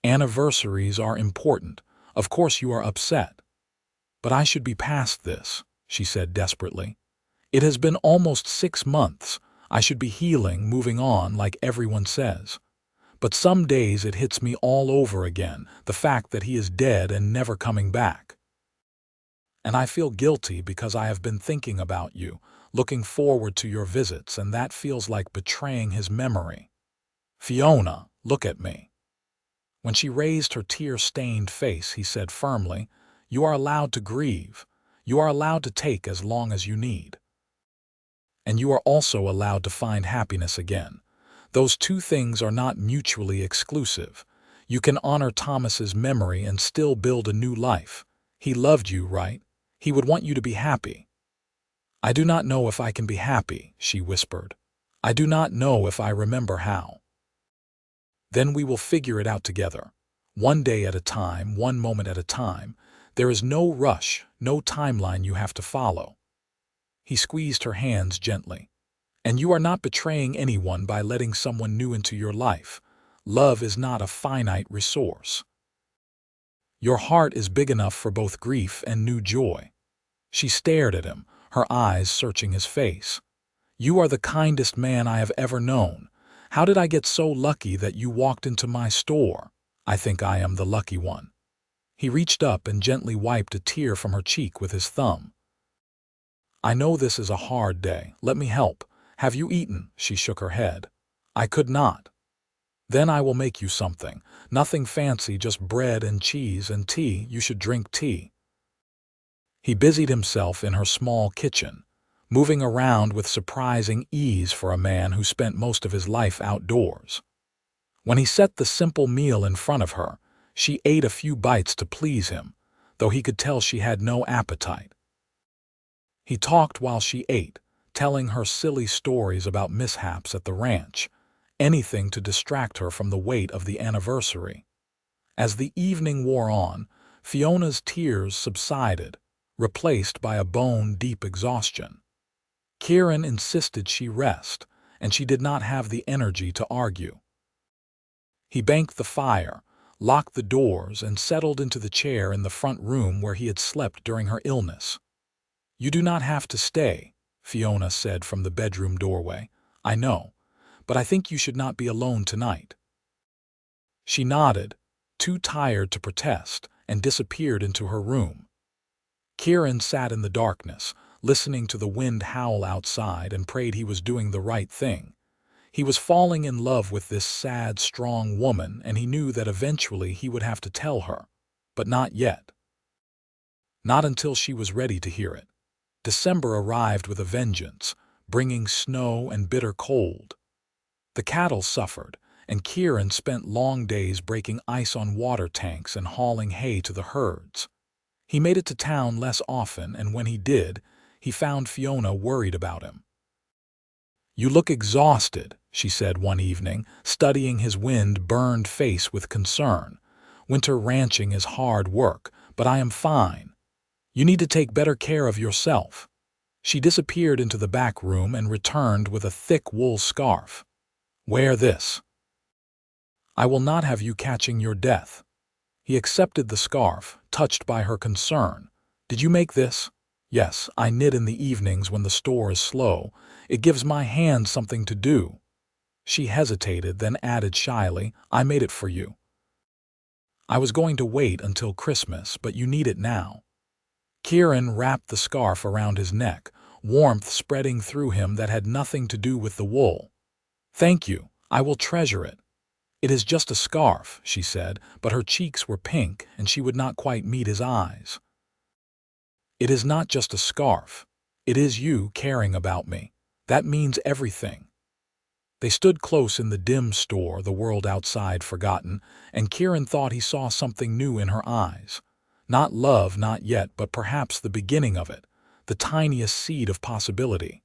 Anniversaries are important. Of course you are upset. But I should be past this," she said desperately. "It has been almost 6 months. I should be healing, moving on, like everyone says. But some days it hits me all over again, the fact that he is dead and never coming back. And I feel guilty because I have been thinking about you, looking forward to your visits, and that feels like betraying his memory. Fiona, look at me." When she raised her tear-stained face, he said firmly, "You are allowed to grieve. You are allowed to take as long as you need. And you are also allowed to find happiness again. Those two things are not mutually exclusive. You can honor Thomas's memory and still build a new life. He loved you, right? He would want you to be happy." "I do not know if I can be happy," she whispered. "I do not know if I remember how." "Then we will figure it out together. One day at a time, one moment at a time. There is no rush, no timeline you have to follow." He squeezed her hands gently. "And you are not betraying anyone by letting someone new into your life. Love is not a finite resource. Your heart is big enough for both grief and new joy." She stared at him, her eyes searching his face. "You are the kindest man I have ever known. How did I get so lucky that you walked into my store? I think I am the lucky one." He reached up and gently wiped a tear from her cheek with his thumb. "I know this is a hard day. Let me help. Have you eaten?" She shook her head. "I could not." "Then I will make you something. Nothing fancy, just bread and cheese and tea. You should drink tea." He busied himself in her small kitchen, moving around with surprising ease for a man who spent most of his life outdoors. When he set the simple meal in front of her, she ate a few bites to please him, though he could tell she had no appetite. He talked while she ate, telling her silly stories about mishaps at the ranch, anything to distract her from the weight of the anniversary. As the evening wore on, Fiona's tears subsided, replaced by a bone-deep exhaustion. Kieran insisted she rest, and she did not have the energy to argue. He banked the fire, locked the doors, and settled into the chair in the front room where he had slept during her illness. "You do not have to stay," Fiona said from the bedroom doorway. "I know, but I think you should not be alone tonight." She nodded, too tired to protest, and disappeared into her room. Kieran sat in the darkness, listening to the wind howl outside, and prayed he was doing the right thing. He was falling in love with this sad, strong woman, and he knew that eventually he would have to tell her. But not yet. Not until she was ready to hear it. December arrived with a vengeance, bringing snow and bitter cold. The cattle suffered, and Kieran spent long days breaking ice on water tanks and hauling hay to the herds. He made it to town less often, and when he did, he found Fiona worried about him. "You look exhausted," she said one evening, studying his wind-burned face with concern. "Winter ranching is hard work, but I am fine. You need to take better care of yourself." She disappeared into the back room and returned with a thick wool scarf. "Wear this. I will not have you catching your death." He accepted the scarf, touched by her concern. "Did you make this?" "Yes, I knit in the evenings when the store is slow. It gives my hands something to do." She hesitated, then added shyly, "I made it for you. I was going to wait until Christmas, but you need it now." Kieran wrapped the scarf around his neck, warmth spreading through him that had nothing to do with the wool. "Thank you, I will treasure it." "It is just a scarf," she said, but her cheeks were pink and she would not quite meet his eyes. "It is not just a scarf. It is you caring about me. That means everything." They stood close in the dim store, the world outside forgotten, and Kieran thought he saw something new in her eyes. Not love, not yet, but perhaps the beginning of it, the tiniest seed of possibility.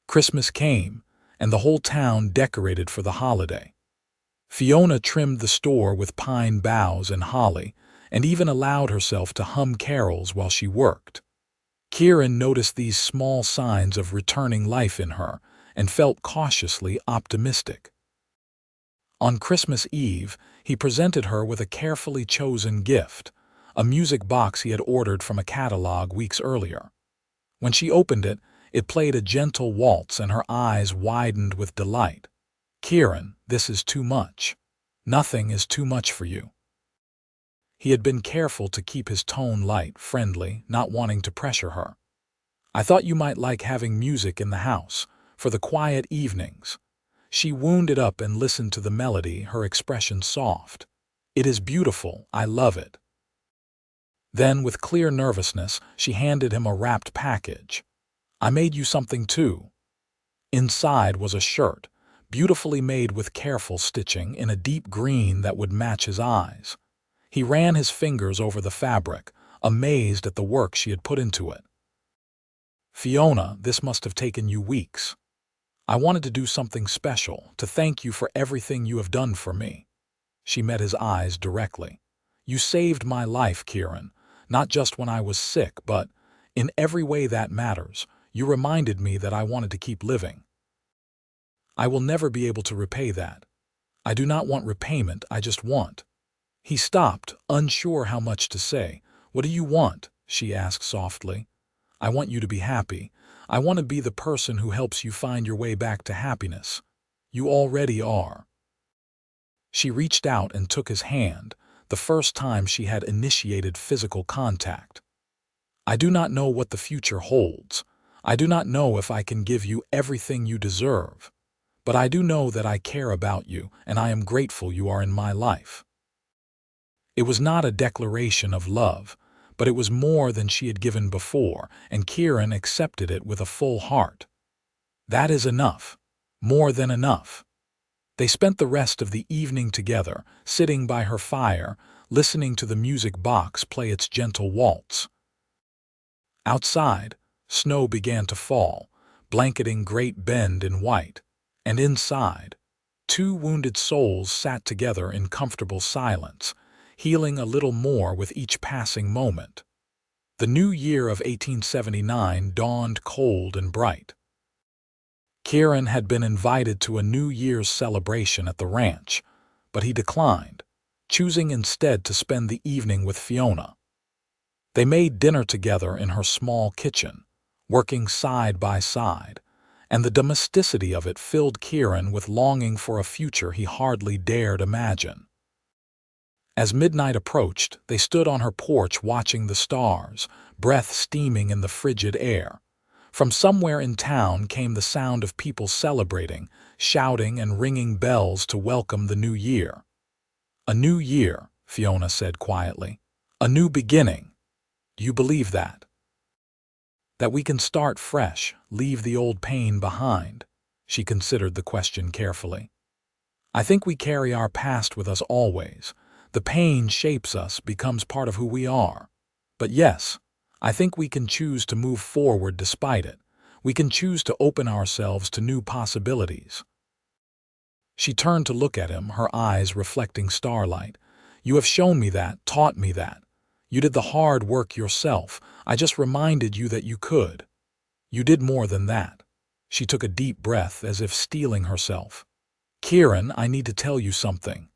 Christmas came, and the whole town decorated for the holiday. Fiona trimmed the store with pine boughs and holly, and even allowed herself to hum carols while she worked. Kieran noticed these small signs of returning life in her, and felt cautiously optimistic. On Christmas Eve, he presented her with a carefully chosen gift, a music box he had ordered from a catalog weeks earlier. When she opened it, it played a gentle waltz and her eyes widened with delight. "Kieran, this is too much. Nothing is too much for you." He had been careful to keep his tone light, friendly, not wanting to pressure her. "I thought you might like having music in the house, for the quiet evenings." She wound it up and listened to the melody, her expression soft. "It is beautiful, I love it." Then, with clear nervousness, she handed him a wrapped package. "I made you something too." Inside was a shirt, beautifully made with careful stitching in a deep green that would match his eyes. He ran his fingers over the fabric, amazed at the work she had put into it. "Fiona, this must have taken you weeks. I wanted to do something special, to thank you for everything you have done for me." She met his eyes directly. "You saved my life, Kieran, not just when I was sick, but in every way that matters. You reminded me that I wanted to keep living. I will never be able to repay that. I do not want repayment, I just want." He stopped, unsure how much to say. "What do you want?" she asked softly. "I want you to be happy. I want to be the person who helps you find your way back to happiness. You already are." She reached out and took his hand, the first time she had initiated physical contact. "I do not know what the future holds. I do not know if I can give you everything you deserve. But I do know that I care about you, and I am grateful you are in my life." It was not a declaration of love, but it was more than she had given before, and Kieran accepted it with a full heart. That is enough. More than enough. They spent the rest of the evening together, sitting by her fire, listening to the music box play its gentle waltz. Outside, snow began to fall, blanketing Great Bend in white, and inside, two wounded souls sat together in comfortable silence, healing a little more with each passing moment. The new year of 1879 dawned cold and bright. Kieran had been invited to a New Year's celebration at the ranch, but he declined, choosing instead to spend the evening with Fiona. They made dinner together in her small kitchen, working side by side, and the domesticity of it filled Kieran with longing for a future he hardly dared imagine. As midnight approached, they stood on her porch watching the stars, breath steaming in the frigid air. From somewhere in town came the sound of people celebrating, shouting and ringing bells to welcome the new year. "A new year," Fiona said quietly. "A new beginning. Do you believe that? That we can start fresh, leave the old pain behind?" She considered the question carefully. "I think we carry our past with us always. The pain shapes us, becomes part of who we are. But yes, I think we can choose to move forward despite it. We can choose to open ourselves to new possibilities." She turned to look at him, her eyes reflecting starlight. "You have shown me that, taught me that. You did the hard work yourself. I just reminded you that you could. You did more than that." She took a deep breath as if steeling herself. "Kieran, I need to tell you something.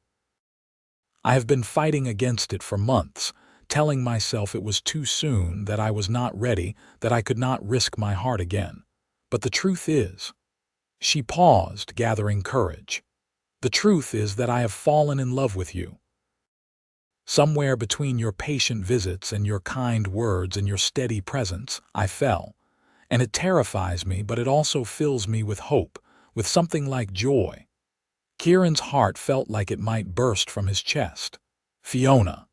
I have been fighting against it for months, telling myself it was too soon, that I was not ready, that I could not risk my heart again. But the truth is—" She paused, gathering courage. "The truth is that I have fallen in love with you. Somewhere between your patient visits and your kind words and your steady presence, I fell. And it terrifies me, but it also fills me with hope, with something like joy." Kieran's heart felt like it might burst from his chest. "Fiona,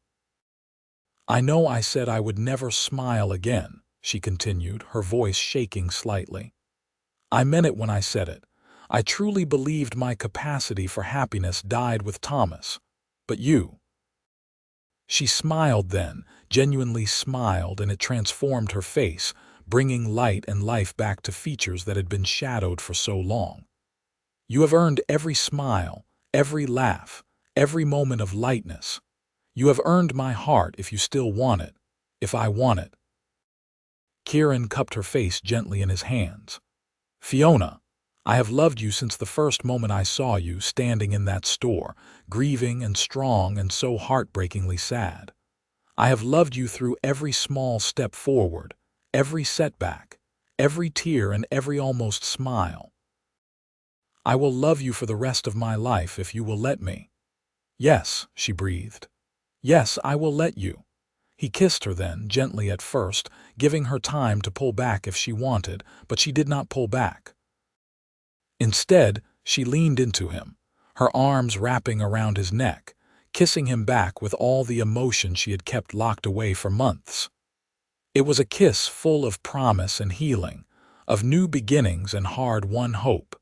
I know I said I would never smile again," she continued, her voice shaking slightly. "I meant it when I said it. I truly believed my capacity for happiness died with Thomas. But you—" She smiled then, genuinely smiled, and it transformed her face, bringing light and life back to features that had been shadowed for so long. "You have earned every smile, every laugh, every moment of lightness. You have earned my heart if you still want it, if I want it." Kieran cupped her face gently in his hands. "Fiona, I have loved you since the first moment I saw you standing in that store, grieving and strong and so heartbreakingly sad. I have loved you through every small step forward, every setback, every tear and every almost smile. I will love you for the rest of my life if you will let me." "Yes," she breathed. "Yes, I will let you." He kissed her then, gently at first, giving her time to pull back if she wanted, but she did not pull back. Instead, she leaned into him, her arms wrapping around his neck, kissing him back with all the emotion she had kept locked away for months. It was a kiss full of promise and healing, of new beginnings and hard-won hope.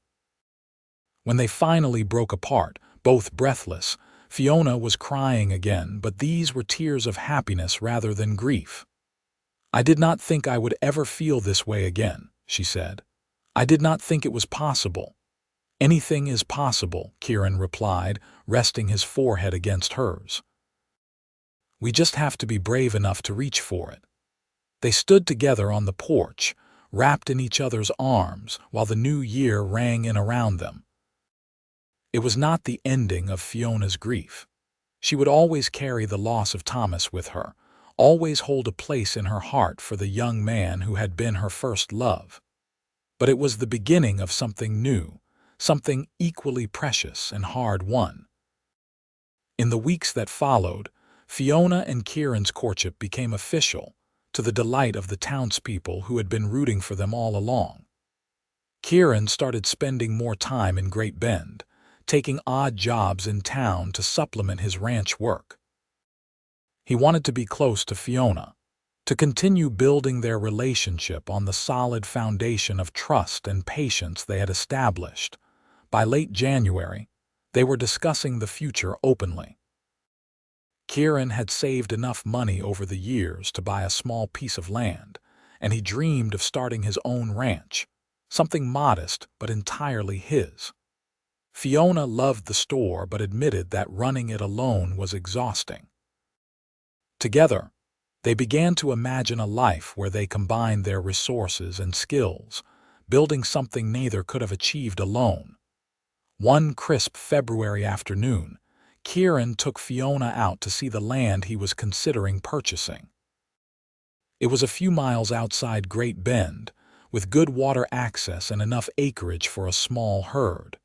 When they finally broke apart, both breathless, Fiona was crying again, but these were tears of happiness rather than grief. "I did not think I would ever feel this way again," she said. "I did not think it was possible." "Anything is possible," Kieran replied, resting his forehead against hers. "We just have to be brave enough to reach for it." They stood together on the porch, wrapped in each other's arms, while the new year rang in around them. It was not the ending of Fiona's grief. She would always carry the loss of Thomas with her, always hold a place in her heart for the young man who had been her first love. But it was the beginning of something new, something equally precious and hard-won. In the weeks that followed, Fiona and Kieran's courtship became official, to the delight of the townspeople who had been rooting for them all along. Kieran started spending more time in Great Bend, taking odd jobs in town to supplement his ranch work. He wanted to be close to Fiona, to continue building their relationship on the solid foundation of trust and patience they had established. By late January, they were discussing the future openly. Kieran had saved enough money over the years to buy a small piece of land, and he dreamed of starting his own ranch, something modest but entirely his. Fiona loved the store but admitted that running it alone was exhausting. Together, they began to imagine a life where they combined their resources and skills, building something neither could have achieved alone. One crisp February afternoon, Kieran took Fiona out to see the land he was considering purchasing. It was a few miles outside Great Bend, with good water access and enough acreage for a small herd.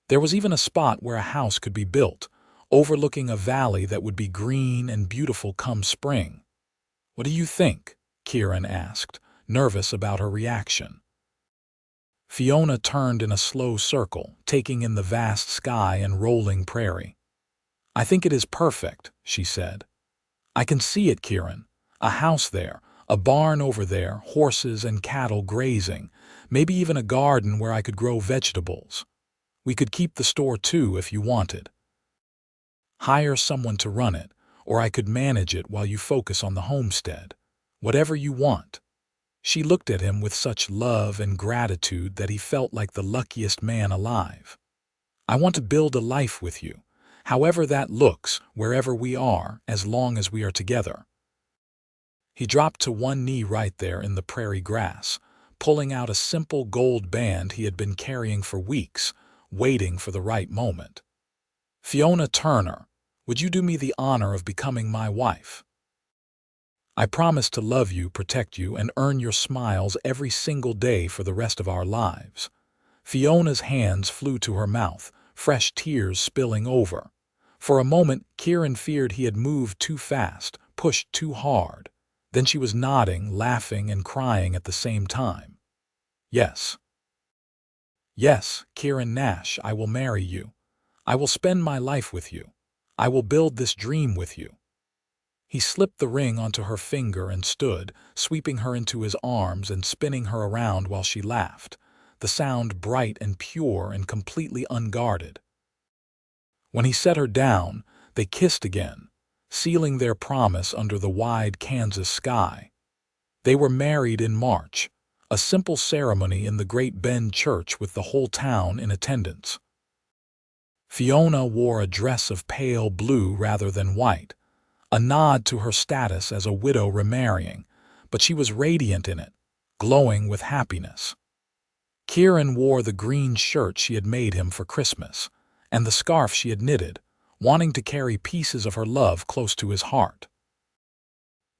There was even a spot where a house could be built, overlooking a valley that would be green and beautiful come spring. "What do you think?" Kieran asked, nervous about her reaction. Fiona turned in a slow circle, taking in the vast sky and rolling prairie. "I think it is perfect," she said. "I can see it, Kieran. A house there, a barn over there, horses and cattle grazing, maybe even a garden where I could grow vegetables. We could keep the store too if you wanted. Hire someone to run it, or I could manage it while you focus on the homestead. Whatever you want." She looked at him with such love and gratitude that he felt like the luckiest man alive. "I want to build a life with you, however that looks, wherever we are, as long as we are together." He dropped to one knee right there in the prairie grass, pulling out a simple gold band he had been carrying for weeks, waiting for the right moment. "Fiona Turner, would you do me the honor of becoming my wife? I promise to love you, protect you, and earn your smiles every single day for the rest of our lives." Fiona's hands flew to her mouth, fresh tears spilling over. For a moment, Kieran feared he had moved too fast, pushed too hard. Then she was nodding, laughing, and crying at the same time. "Yes. Yes, Kieran Nash, I will marry you. I will spend my life with you. I will build this dream with you." He slipped the ring onto her finger and stood, sweeping her into his arms and spinning her around while she laughed, the sound bright and pure and completely unguarded. When he set her down, they kissed again, sealing their promise under the wide Kansas sky. They were married in March, a simple ceremony in the Great Bend church with the whole town in attendance. Fiona wore a dress of pale blue rather than white, a nod to her status as a widow remarrying, but she was radiant in it, glowing with happiness. Kieran wore the green shirt she had made him for Christmas, and the scarf she had knitted, wanting to carry pieces of her love close to his heart.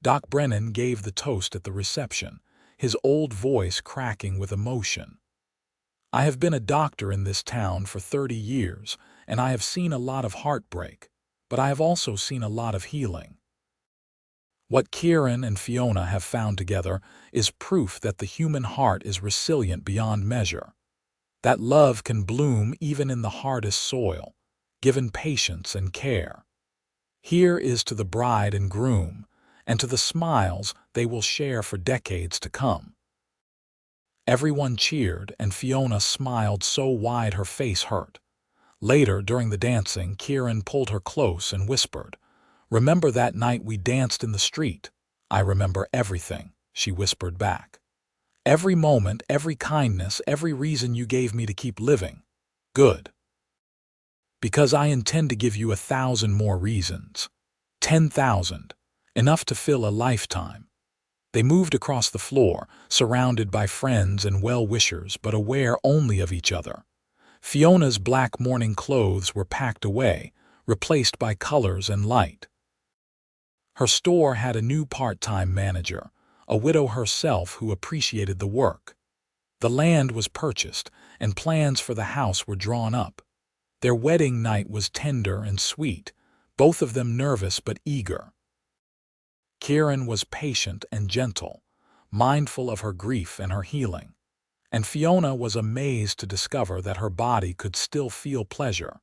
Doc Brennan gave the toast at the reception, his old voice cracking with emotion. "I have been a doctor in this town for 30 years, and I have seen a lot of heartbreak, but I have also seen a lot of healing. What Kieran and Fiona have found together is proof that the human heart is resilient beyond measure, that love can bloom even in the hardest soil, given patience and care. Here is to the bride and groom, and to the smiles they will share for decades to come." Everyone cheered, and Fiona smiled so wide her face hurt. Later, during the dancing, Kieran pulled her close and whispered, "Remember that night we danced in the street?" "I remember everything," she whispered back. "Every moment, every kindness, every reason you gave me to keep living." "Good. Because I intend to give you 1,000 more reasons. 10,000. Enough to fill a lifetime." They moved across the floor, surrounded by friends and well-wishers, but aware only of each other. Fiona's black mourning clothes were packed away, replaced by colors and light. Her store had a new part-time manager, a widow herself who appreciated the work. The land was purchased, and plans for the house were drawn up. Their wedding night was tender and sweet, both of them nervous but eager. Kieran was patient and gentle, mindful of her grief and her healing, and Fiona was amazed to discover that her body could still feel pleasure,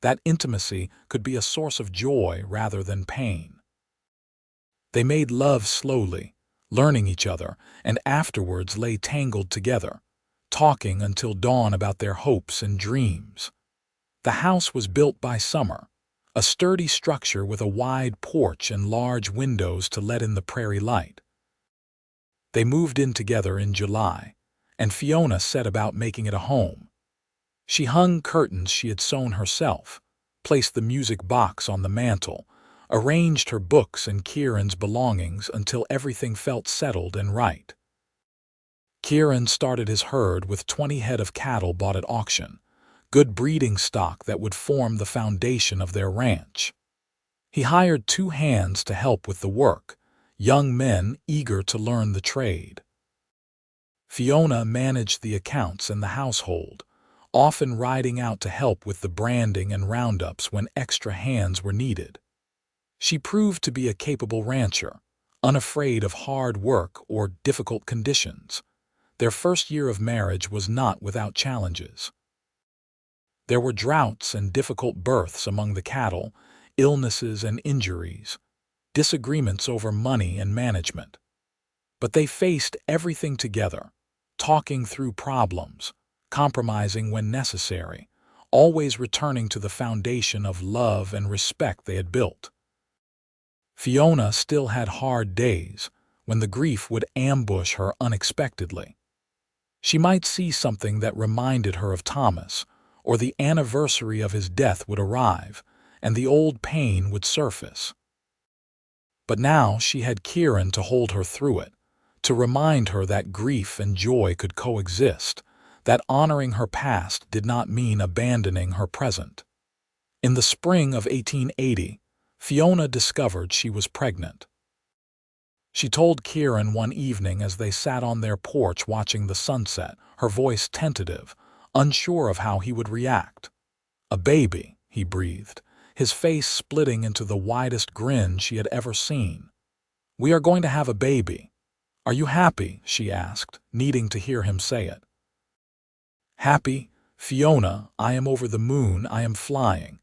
that intimacy could be a source of joy rather than pain. They made love slowly, learning each other, and afterwards lay tangled together, talking until dawn about their hopes and dreams. The house was built by summer, a sturdy structure with a wide porch and large windows to let in the prairie light. They moved in together in July, and Fiona set about making it a home. She hung curtains she had sewn herself, placed the music box on the mantel, arranged her books and Kieran's belongings until everything felt settled and right. Kieran started his herd with 20 head of cattle bought at auction, good breeding stock that would form the foundation of their ranch. He hired 2 hands to help with the work, young men eager to learn the trade. Fiona managed the accounts and the household, often riding out to help with the branding and roundups when extra hands were needed. She proved to be a capable rancher, unafraid of hard work or difficult conditions. Their first year of marriage was not without challenges. There were droughts and difficult births among the cattle, illnesses and injuries, disagreements over money and management. But they faced everything together, talking through problems, compromising when necessary, always returning to the foundation of love and respect they had built. Fiona still had hard days, when the grief would ambush her unexpectedly. She might see something that reminded her of Thomas, or the anniversary of his death would arrive, and the old pain would surface. But now she had Kieran to hold her through it, to remind her that grief and joy could coexist, that honoring her past did not mean abandoning her present. In the spring of 1880, Fiona discovered she was pregnant. She told Kieran one evening as they sat on their porch watching the sunset, her voice tentative, unsure of how he would react. "A baby," he breathed, his face splitting into the widest grin she had ever seen. "We are going to have a baby. Are you happy?" she asked, needing to hear him say it. "Happy? Fiona, I am over the moon, I am flying.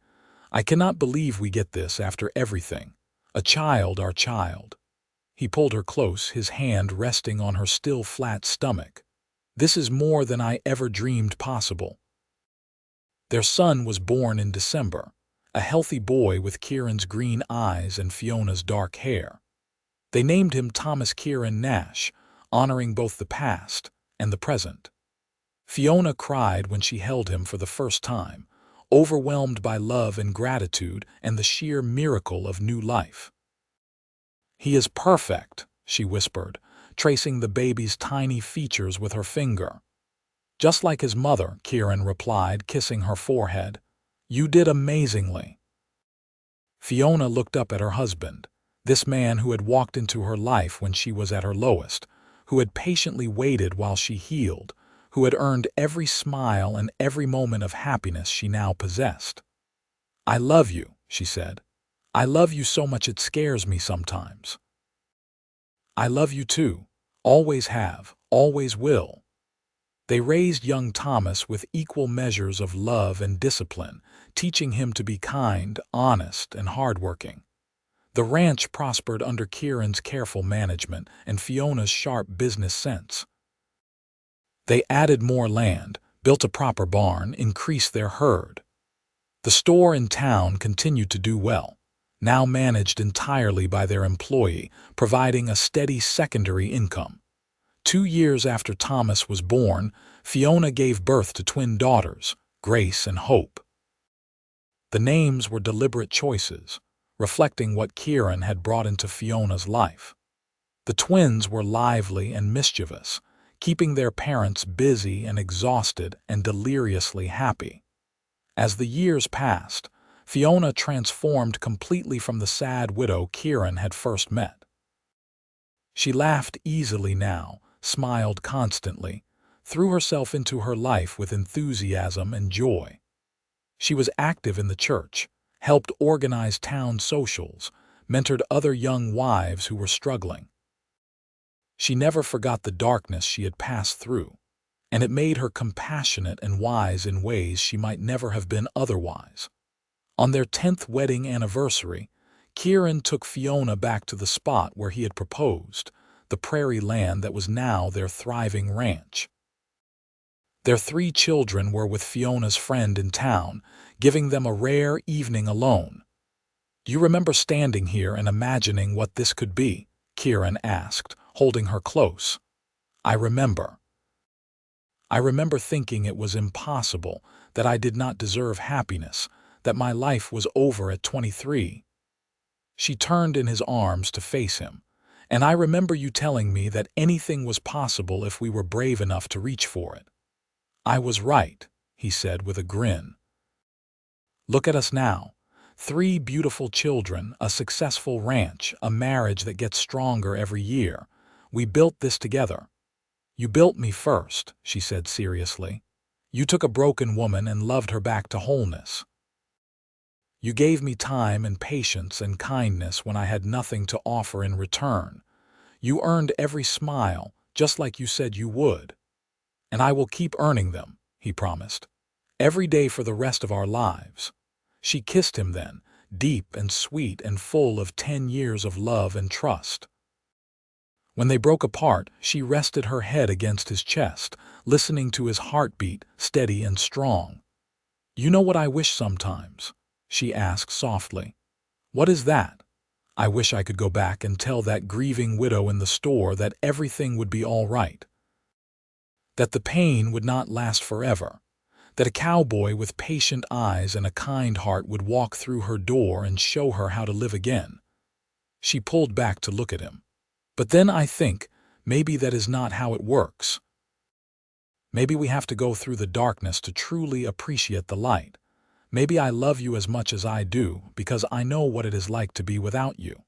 I cannot believe we get this after everything. A child, our child." He pulled her close, his hand resting on her still flat stomach. "This is more than I ever dreamed possible." Their son was born in December, a healthy boy with Kieran's green eyes and Fiona's dark hair. They named him Thomas Kieran Nash, honoring both the past and the present. Fiona cried when she held him for the first time, overwhelmed by love and gratitude and the sheer miracle of new life. "He is perfect," she whispered, tracing the baby's tiny features with her finger. "Just like his mother," Kieran replied, kissing her forehead. "You did amazingly." Fiona looked up at her husband, this man who had walked into her life when she was at her lowest, who had patiently waited while she healed, who had earned every smile and every moment of happiness she now possessed. "I love you," she said. "I love you so much it scares me sometimes." "I love you too. Always have, always will." They raised young Thomas with equal measures of love and discipline, teaching him to be kind, honest, and hardworking. The ranch prospered under Kieran's careful management and Fiona's sharp business sense. They added more land, built a proper barn, increased their herd. The store in town continued to do well, now managed entirely by their employee, providing a steady secondary income. 2 years after Thomas was born, Fiona gave birth to twin daughters, Grace and Hope. The names were deliberate choices, reflecting what Kieran had brought into Fiona's life. The twins were lively and mischievous, keeping their parents busy and exhausted and deliriously happy. As the years passed, Fiona transformed completely from the sad widow Kieran had first met. She laughed easily now, smiled constantly, threw herself into her life with enthusiasm and joy. She was active in the church, helped organize town socials, mentored other young wives who were struggling. She never forgot the darkness she had passed through, and it made her compassionate and wise in ways she might never have been otherwise. On their 10th wedding anniversary, Kieran took Fiona back to the spot where he had proposed, the prairie land that was now their thriving ranch. Their 3 children were with Fiona's friend in town, giving them a rare evening alone. "Do you remember standing here and imagining what this could be?" Kieran asked, holding her close. "I remember. I remember thinking it was impossible, that I did not deserve happiness, that my life was over at 23. She turned in his arms to face him, and I remember you telling me that anything was possible if we were brave enough to reach for it. I was right," he said with a grin. "Look at us now. 3 beautiful children, a successful ranch, a marriage that gets stronger every year. We built this together." "You built me first," she said seriously. "You took a broken woman and loved her back to wholeness. You gave me time and patience and kindness when I had nothing to offer in return. You earned every smile, just like you said you would. And I will keep earning them, he promised. Every day for the rest of our lives. She kissed him then, deep and sweet and full of 10 years of love and trust. When they broke apart, she rested her head against his chest, listening to his heartbeat, steady and strong. "You know what I wish sometimes?" she asked softly. "What is that?" "I wish I could go back and tell that grieving widow in the store that everything would be all right. That the pain would not last forever. That a cowboy with patient eyes and a kind heart would walk through her door and show her how to live again." She pulled back to look at him. "But then I think, maybe that is not how it works. Maybe we have to go through the darkness to truly appreciate the light. Maybe I love you as much as I do because I know what it is like to be without you."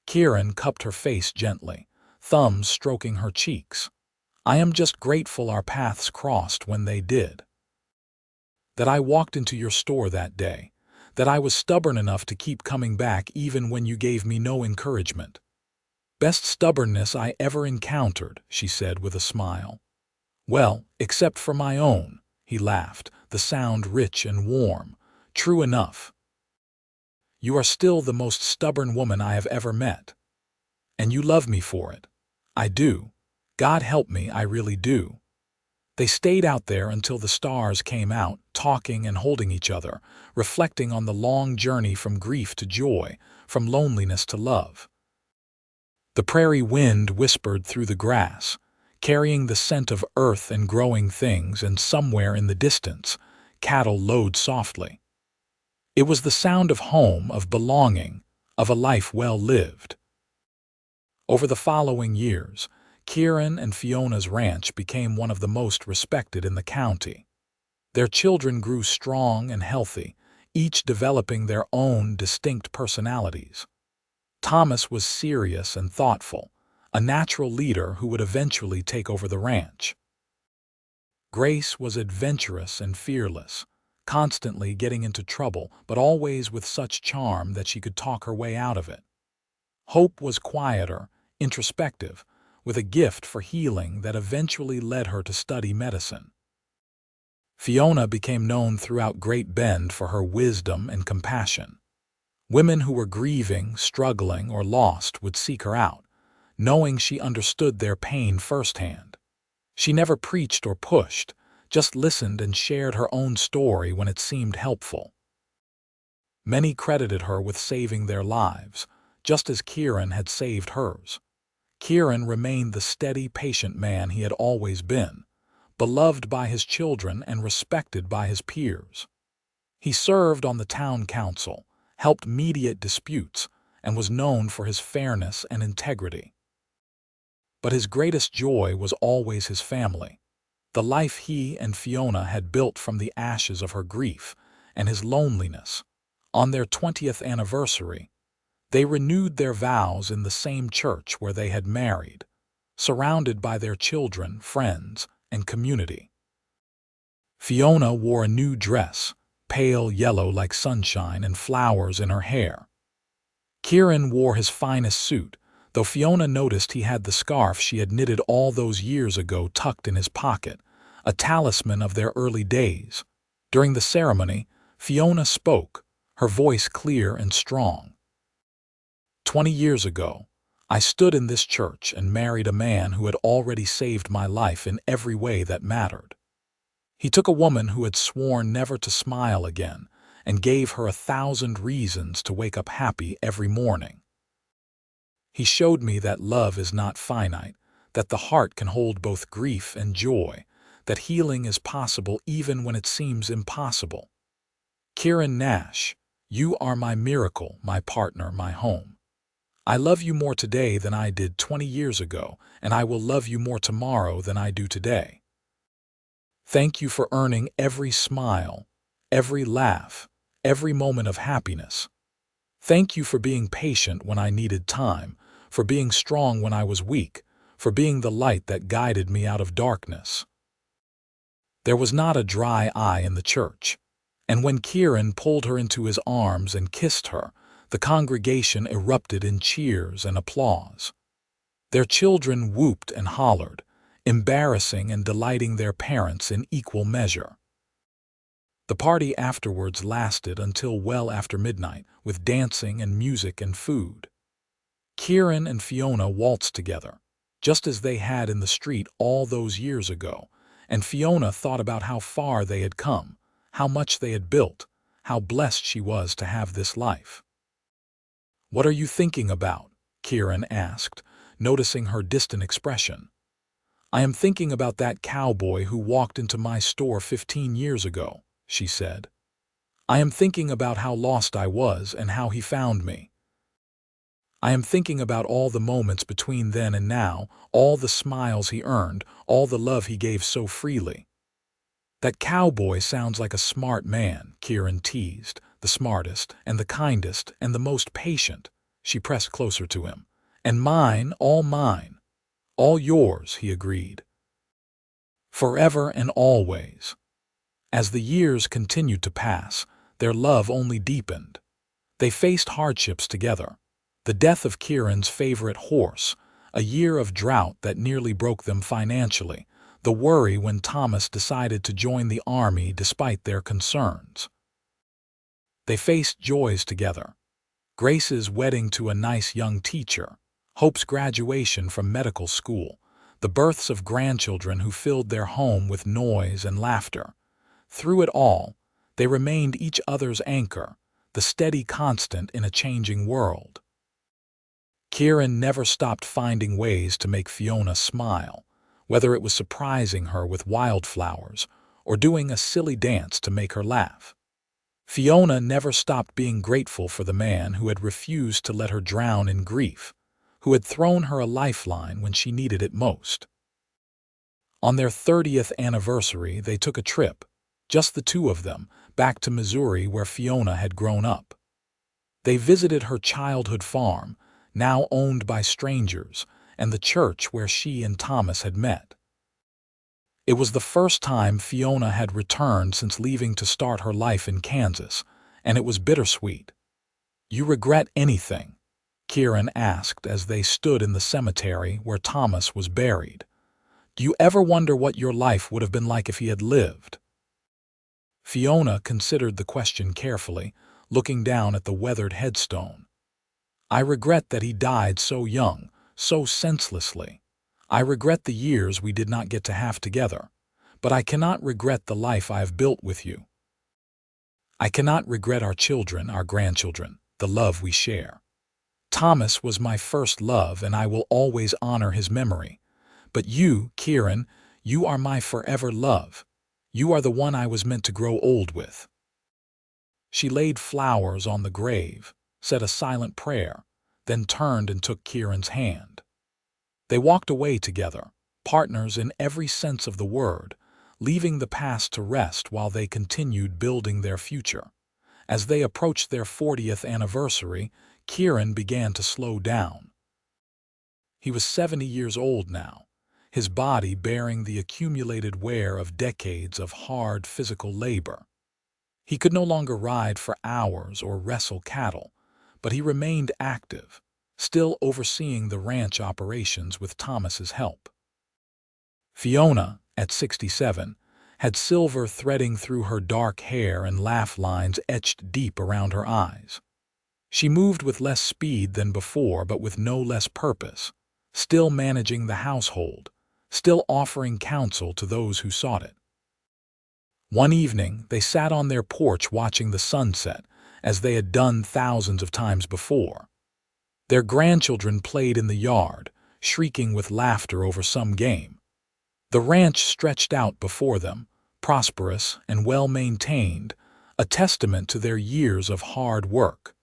Kieran cupped her face gently, thumbs stroking her cheeks. "I am just grateful our paths crossed when they did. That I walked into your store that day. That I was stubborn enough to keep coming back even when you gave me no encouragement." "Best stubbornness I ever encountered," she said with a smile. "Well, except for my own," he laughed, the sound rich and warm. "True enough. You are still the most stubborn woman I have ever met. And you love me for it." "I do. God help me, I really do." They stayed out there until the stars came out, talking and holding each other, reflecting on the long journey from grief to joy, from loneliness to love. The prairie wind whispered through the grass, carrying the scent of earth and growing things, and somewhere in the distance, cattle lowed softly. It was the sound of home, of belonging, of a life well lived. Over the following years, Kieran and Fiona's ranch became one of the most respected in the county. Their children grew strong and healthy, each developing their own distinct personalities. Thomas was serious and thoughtful, a natural leader who would eventually take over the ranch. Grace was adventurous and fearless, constantly getting into trouble, but always with such charm that she could talk her way out of it. Hope was quieter, introspective, with a gift for healing that eventually led her to study medicine. Fiona became known throughout Great Bend for her wisdom and compassion. Women who were grieving, struggling, or lost would seek her out, knowing she understood their pain firsthand. She never preached or pushed, just listened and shared her own story when it seemed helpful. Many credited her with saving their lives, just as Kieran had saved hers. Kieran remained the steady, patient man he had always been, beloved by his children and respected by his peers. He served on the town council, helped mediate disputes, and was known for his fairness and integrity. But his greatest joy was always his family, the life he and Fiona had built from the ashes of her grief and his loneliness. On their 20th anniversary, they renewed their vows in the same church where they had married, surrounded by their children, friends, and community. Fiona wore a new dress, pale yellow like sunshine and flowers in her hair. Kieran wore his finest suit, though Fiona noticed he had the scarf she had knitted all those years ago tucked in his pocket, a talisman of their early days. During the ceremony, Fiona spoke, her voice clear and strong. 20 years ago, I stood in this church and married a man who had already saved my life in every way that mattered. He took a woman who had sworn never to smile again and gave her 1,000 reasons to wake up happy every morning. He showed me that love is not finite, that the heart can hold both grief and joy, that healing is possible even when it seems impossible. Kieran Nash, you are my miracle, my partner, my home. I love you more today than I did 20 years ago, and I will love you more tomorrow than I do today. Thank you for earning every smile, every laugh, every moment of happiness. Thank you for being patient when I needed time, for being strong when I was weak, for being the light that guided me out of darkness." There was not a dry eye in the church, and when Kieran pulled her into his arms and kissed her, the congregation erupted in cheers and applause. Their children whooped and hollered, embarrassing and delighting their parents in equal measure. The party afterwards lasted until well after midnight, with dancing and music and food. Kieran and Fiona waltzed together, just as they had in the street all those years ago, and Fiona thought about how far they had come, how much they had built, how blessed she was to have this life. "What are you thinking about?" Kieran asked, noticing her distant expression. "I am thinking about that cowboy who walked into my store 15 years ago," she said. "I am thinking about how lost I was and how he found me. I am thinking about all the moments between then and now, all the smiles he earned, all the love he gave so freely." "That cowboy sounds like a smart man," Kieran teased, "the smartest and the kindest and the most patient." She pressed closer to him. "And mine, all yours," he agreed. "Forever and always." As the years continued to pass, their love only deepened. They faced hardships together. The death of Kieran's favorite horse, a year of drought that nearly broke them financially, the worry when Thomas decided to join the army despite their concerns. They faced joys together. Grace's wedding to a nice young teacher, Hope's graduation from medical school, the births of grandchildren who filled their home with noise and laughter. Through it all, they remained each other's anchor, the steady constant in a changing world. Kieran never stopped finding ways to make Fiona smile, whether it was surprising her with wildflowers or doing a silly dance to make her laugh. Fiona never stopped being grateful for the man who had refused to let her drown in grief, who had thrown her a lifeline when she needed it most. On their 30th anniversary, they took a trip, just the two of them, back to Missouri where Fiona had grown up. They visited her childhood farm, now owned by strangers, and the church where she and Thomas had met. It was the first time Fiona had returned since leaving to start her life in Kansas, and it was bittersweet. "You regret anything?" Kieran asked as they stood in the cemetery where Thomas was buried. "Do you ever wonder what your life would have been like if he had lived?" Fiona considered the question carefully, looking down at the weathered headstone. "I regret that he died so young, so senselessly. I regret the years we did not get to have together, but I cannot regret the life I have built with you. I cannot regret our children, our grandchildren, the love we share. Thomas was my first love and I will always honor his memory. But you, Kieran, you are my forever love. You are the one I was meant to grow old with." She laid flowers on the grave, said a silent prayer, then turned and took Kieran's hand. They walked away together, partners in every sense of the word, leaving the past to rest while they continued building their future. As they approached their 40th anniversary, Kieran began to slow down. He was 70 years old now, his body bearing the accumulated wear of decades of hard physical labor. He could no longer ride for hours or wrestle cattle, but he remained active, still overseeing the ranch operations with Thomas's help. Fiona, at 67, had silver threading through her dark hair and laugh lines etched deep around her eyes. She moved with less speed than before, but with no less purpose, still managing the household, still offering counsel to those who sought it. One evening, they sat on their porch watching the sunset, as they had done thousands of times before. Their grandchildren played in the yard, shrieking with laughter over some game. The ranch stretched out before them, prosperous and well-maintained, a testament to their years of hard work.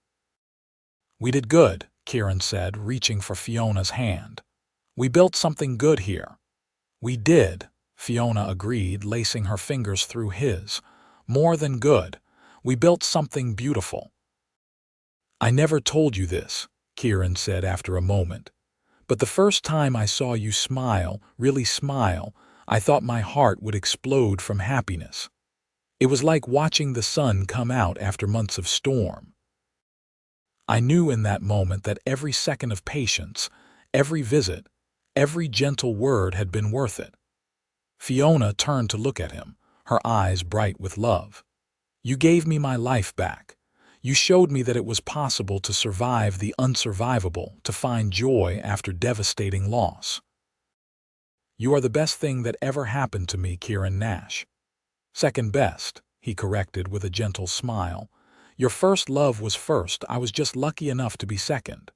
"We did good," Kieran said, reaching for Fiona's hand. "We built something good here." "We did," Fiona agreed, lacing her fingers through his. "More than good. We built something beautiful." "I never told you this," Kieran said after a moment. "But the first time I saw you smile, really smile, I thought my heart would explode from happiness. It was like watching the sun come out after months of storm. I knew in that moment that every second of patience, every visit, Every gentle word had been worth it. Fiona turned to look at him, her eyes bright with love. "You gave me my life back. You showed me that it was possible to survive the unsurvivable, to find joy after devastating loss. You are the best thing that ever happened to me, Kieran Nash." "Second best," he corrected with a gentle smile. "Your first love was first. I was just lucky enough to be second."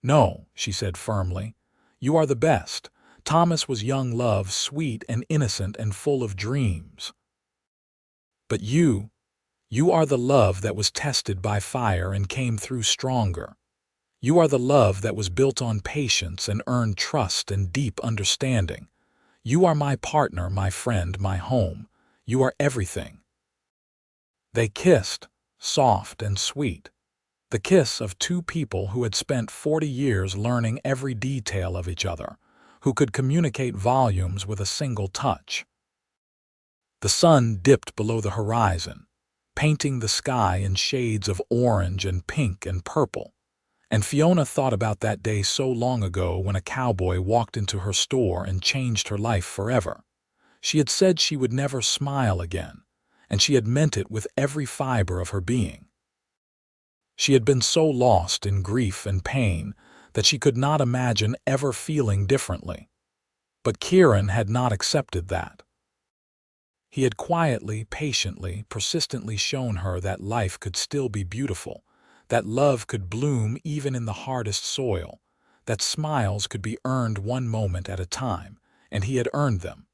"No," she said firmly. "You are the best. Thomas was young love, sweet and innocent and full of dreams. But you are the love that was tested by fire and came through stronger. You are the love that was built on patience and earned trust and deep understanding. You are my partner, my friend, my home. You are everything." They kissed, soft and sweet. The kiss of two people who had spent 40 years learning every detail of each other, who could communicate volumes with a single touch. The sun dipped below the horizon, painting the sky in shades of orange and pink and purple. And Fiona thought about that day so long ago when a cowboy walked into her store and changed her life forever. She had said she would never smile again, and she had meant it with every fiber of her being. She had been so lost in grief and pain that she could not imagine ever feeling differently. But Kieran had not accepted that. He had quietly, patiently, persistently shown her that life could still be beautiful, that love could bloom even in the hardest soil, that smiles could be earned one moment at a time, and he had earned them.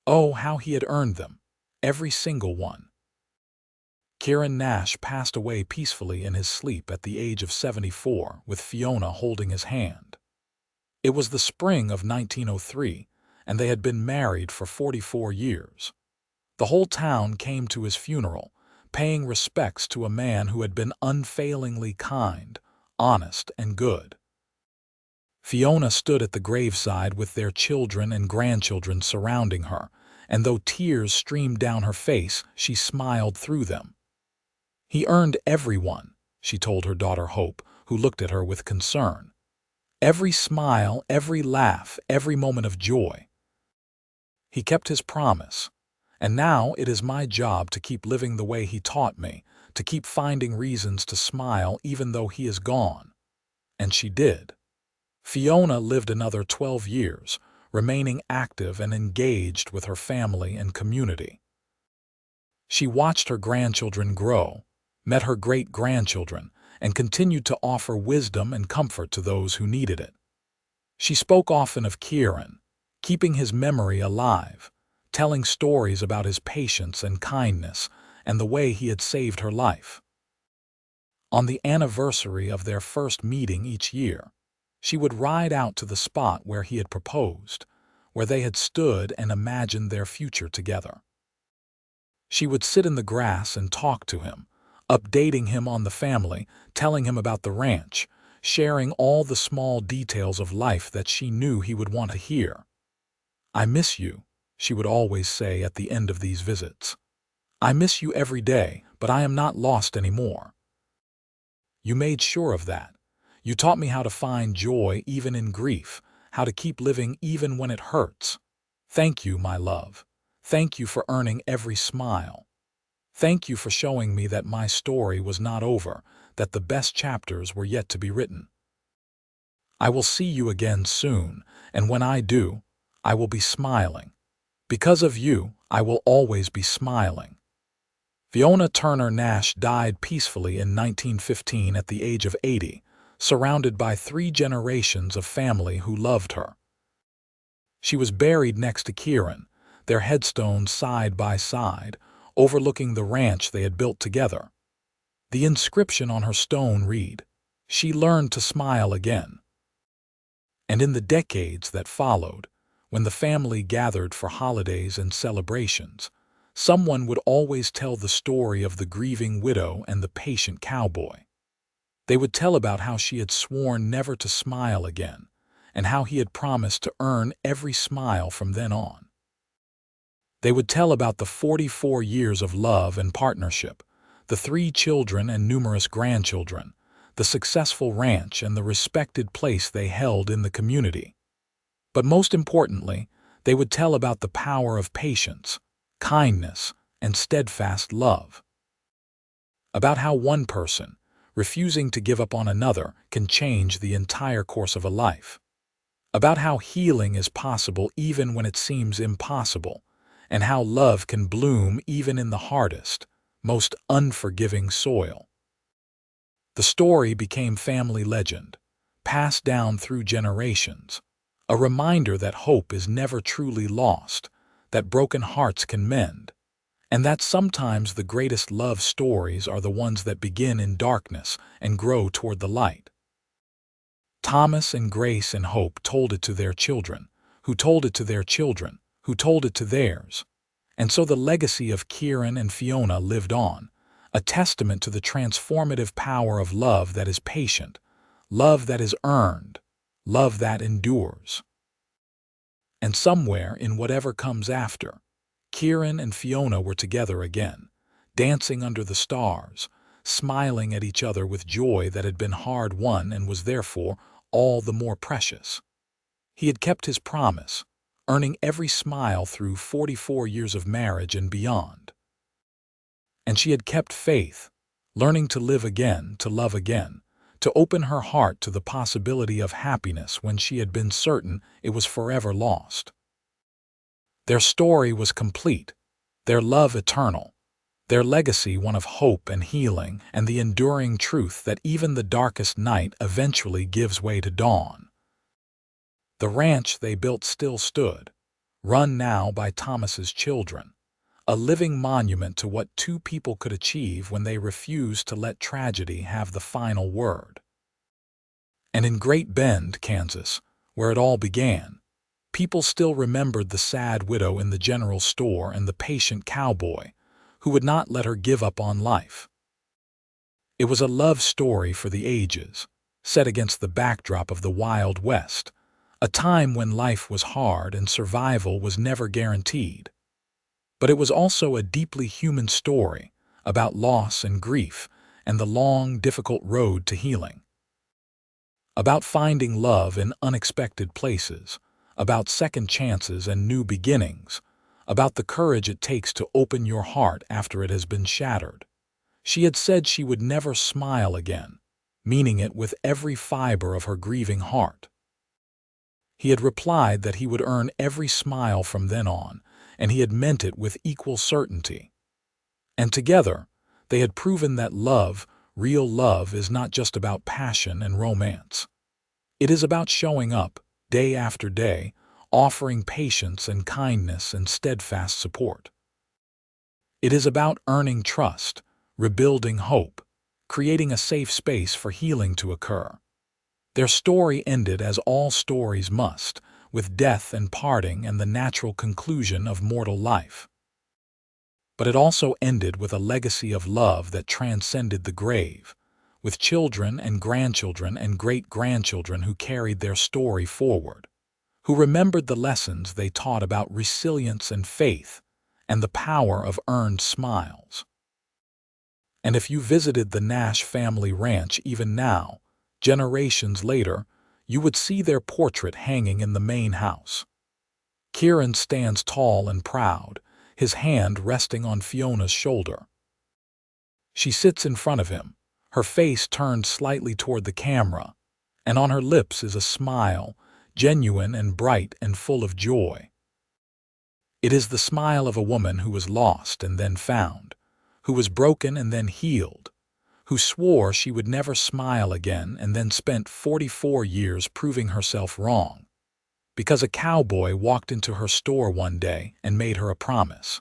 Oh, how he had earned them, every single one. Kieran Nash passed away peacefully in his sleep at the age of 74, with Fiona holding his hand. It was the spring of 1903, and they had been married for 44 years. The whole town came to his funeral, paying respects to a man who had been unfailingly kind, honest, and good. Fiona stood at the graveside with their children and grandchildren surrounding her, and though tears streamed down her face, she smiled through them. "He earned everyone," she told her daughter Hope, who looked at her with concern. "Every smile, every laugh, every moment of joy. He kept his promise. And now it is my job to keep living the way he taught me, to keep finding reasons to smile even though he is gone." And she did. Fiona lived another 12 years, remaining active and engaged with her family and community. She watched her grandchildren grow, met her great-grandchildren, and continued to offer wisdom and comfort to those who needed it. She spoke often of Kieran, keeping his memory alive, telling stories about his patience and kindness and the way he had saved her life. On the anniversary of their first meeting each year, she would ride out to the spot where he had proposed, where they had stood and imagined their future together. She would sit in the grass and talk to him, updating him on the family, telling him about the ranch, sharing all the small details of life that she knew he would want to hear. "I miss you," she would always say at the end of these visits. "I miss you every day, but I am not lost anymore. You made sure of that. You taught me how to find joy even in grief, how to keep living even when it hurts. Thank you, my love. Thank you for earning every smile. Thank you for showing me that my story was not over, that the best chapters were yet to be written. I will see you again soon, and when I do, I will be smiling. Because of you, I will always be smiling." Fiona Turner Nash died peacefully in 1915 at the age of 80, surrounded by 3 generations of family who loved her. She was buried next to Kieran, their headstones side by side, overlooking the ranch they had built together. The inscription on her stone read, "She learned to smile again." And in the decades that followed, when the family gathered for holidays and celebrations, someone would always tell the story of the grieving widow and the patient cowboy. They would tell about how she had sworn never to smile again, and how he had promised to earn every smile from then on. They would tell about the 44 years of love and partnership, the 3 children and numerous grandchildren, the successful ranch and the respected place they held in the community. But most importantly, they would tell about the power of patience, kindness, and steadfast love. About how one person, refusing to give up on another, can change the entire course of a life. About how healing is possible even when it seems impossible, and how love can bloom even in the hardest, most unforgiving soil. The story became family legend, passed down through generations, a reminder that hope is never truly lost, that broken hearts can mend, and that sometimes the greatest love stories are the ones that begin in darkness and grow toward the light. Thomas and Grace and Hope told it to their children, who told it to their children, who told it to theirs. And so the legacy of Kieran and Fiona lived on, a testament to the transformative power of love that is patient, love that is earned, love that endures. And somewhere in whatever comes after, Kieran and Fiona were together again, dancing under the stars, smiling at each other with joy that had been hard-won and was therefore all the more precious. He had kept his promise, earning every smile through 44 years of marriage and beyond. And she had kept faith, learning to live again, to love again, to open her heart to the possibility of happiness when she had been certain it was forever lost. Their story was complete, their love eternal, their legacy one of hope and healing and the enduring truth that even the darkest night eventually gives way to dawn. The ranch they built still stood, run now by Thomas's children, a living monument to what two people could achieve when they refused to let tragedy have the final word. And in Great Bend, Kansas, where it all began, people still remembered the sad widow in the general store and the patient cowboy who would not let her give up on life. It was a love story for the ages, set against the backdrop of the Wild West, a time when life was hard and survival was never guaranteed. But it was also a deeply human story about loss and grief and the long, difficult road to healing. About finding love in unexpected places, about second chances and new beginnings, about the courage it takes to open your heart after it has been shattered. She had said she would never smile again, meaning it with every fiber of her grieving heart. He had replied that he would earn every smile from then on, and he had meant it with equal certainty. And together, they had proven that love, real love, is not just about passion and romance. It is about showing up, day after day, offering patience and kindness and steadfast support. It is about earning trust, rebuilding hope, creating a safe space for healing to occur. Their story ended as all stories must, with death and parting and the natural conclusion of mortal life. But it also ended with a legacy of love that transcended the grave, with children and grandchildren and great-grandchildren who carried their story forward, who remembered the lessons they taught about resilience and faith and the power of earned smiles. And if you visited the Nash family ranch even now, generations later, you would see their portrait hanging in the main house. Kieran stands tall and proud, his hand resting on Fiona's shoulder. She sits in front of him, her face turned slightly toward the camera, and on her lips is a smile, genuine and bright and full of joy. It is the smile of a woman who was lost and then found, who was broken and then healed, who swore she would never smile again and then spent 44 years proving herself wrong, because a cowboy walked into her store one day and made her a promise.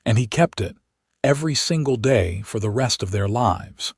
And he kept it, every single day for the rest of their lives.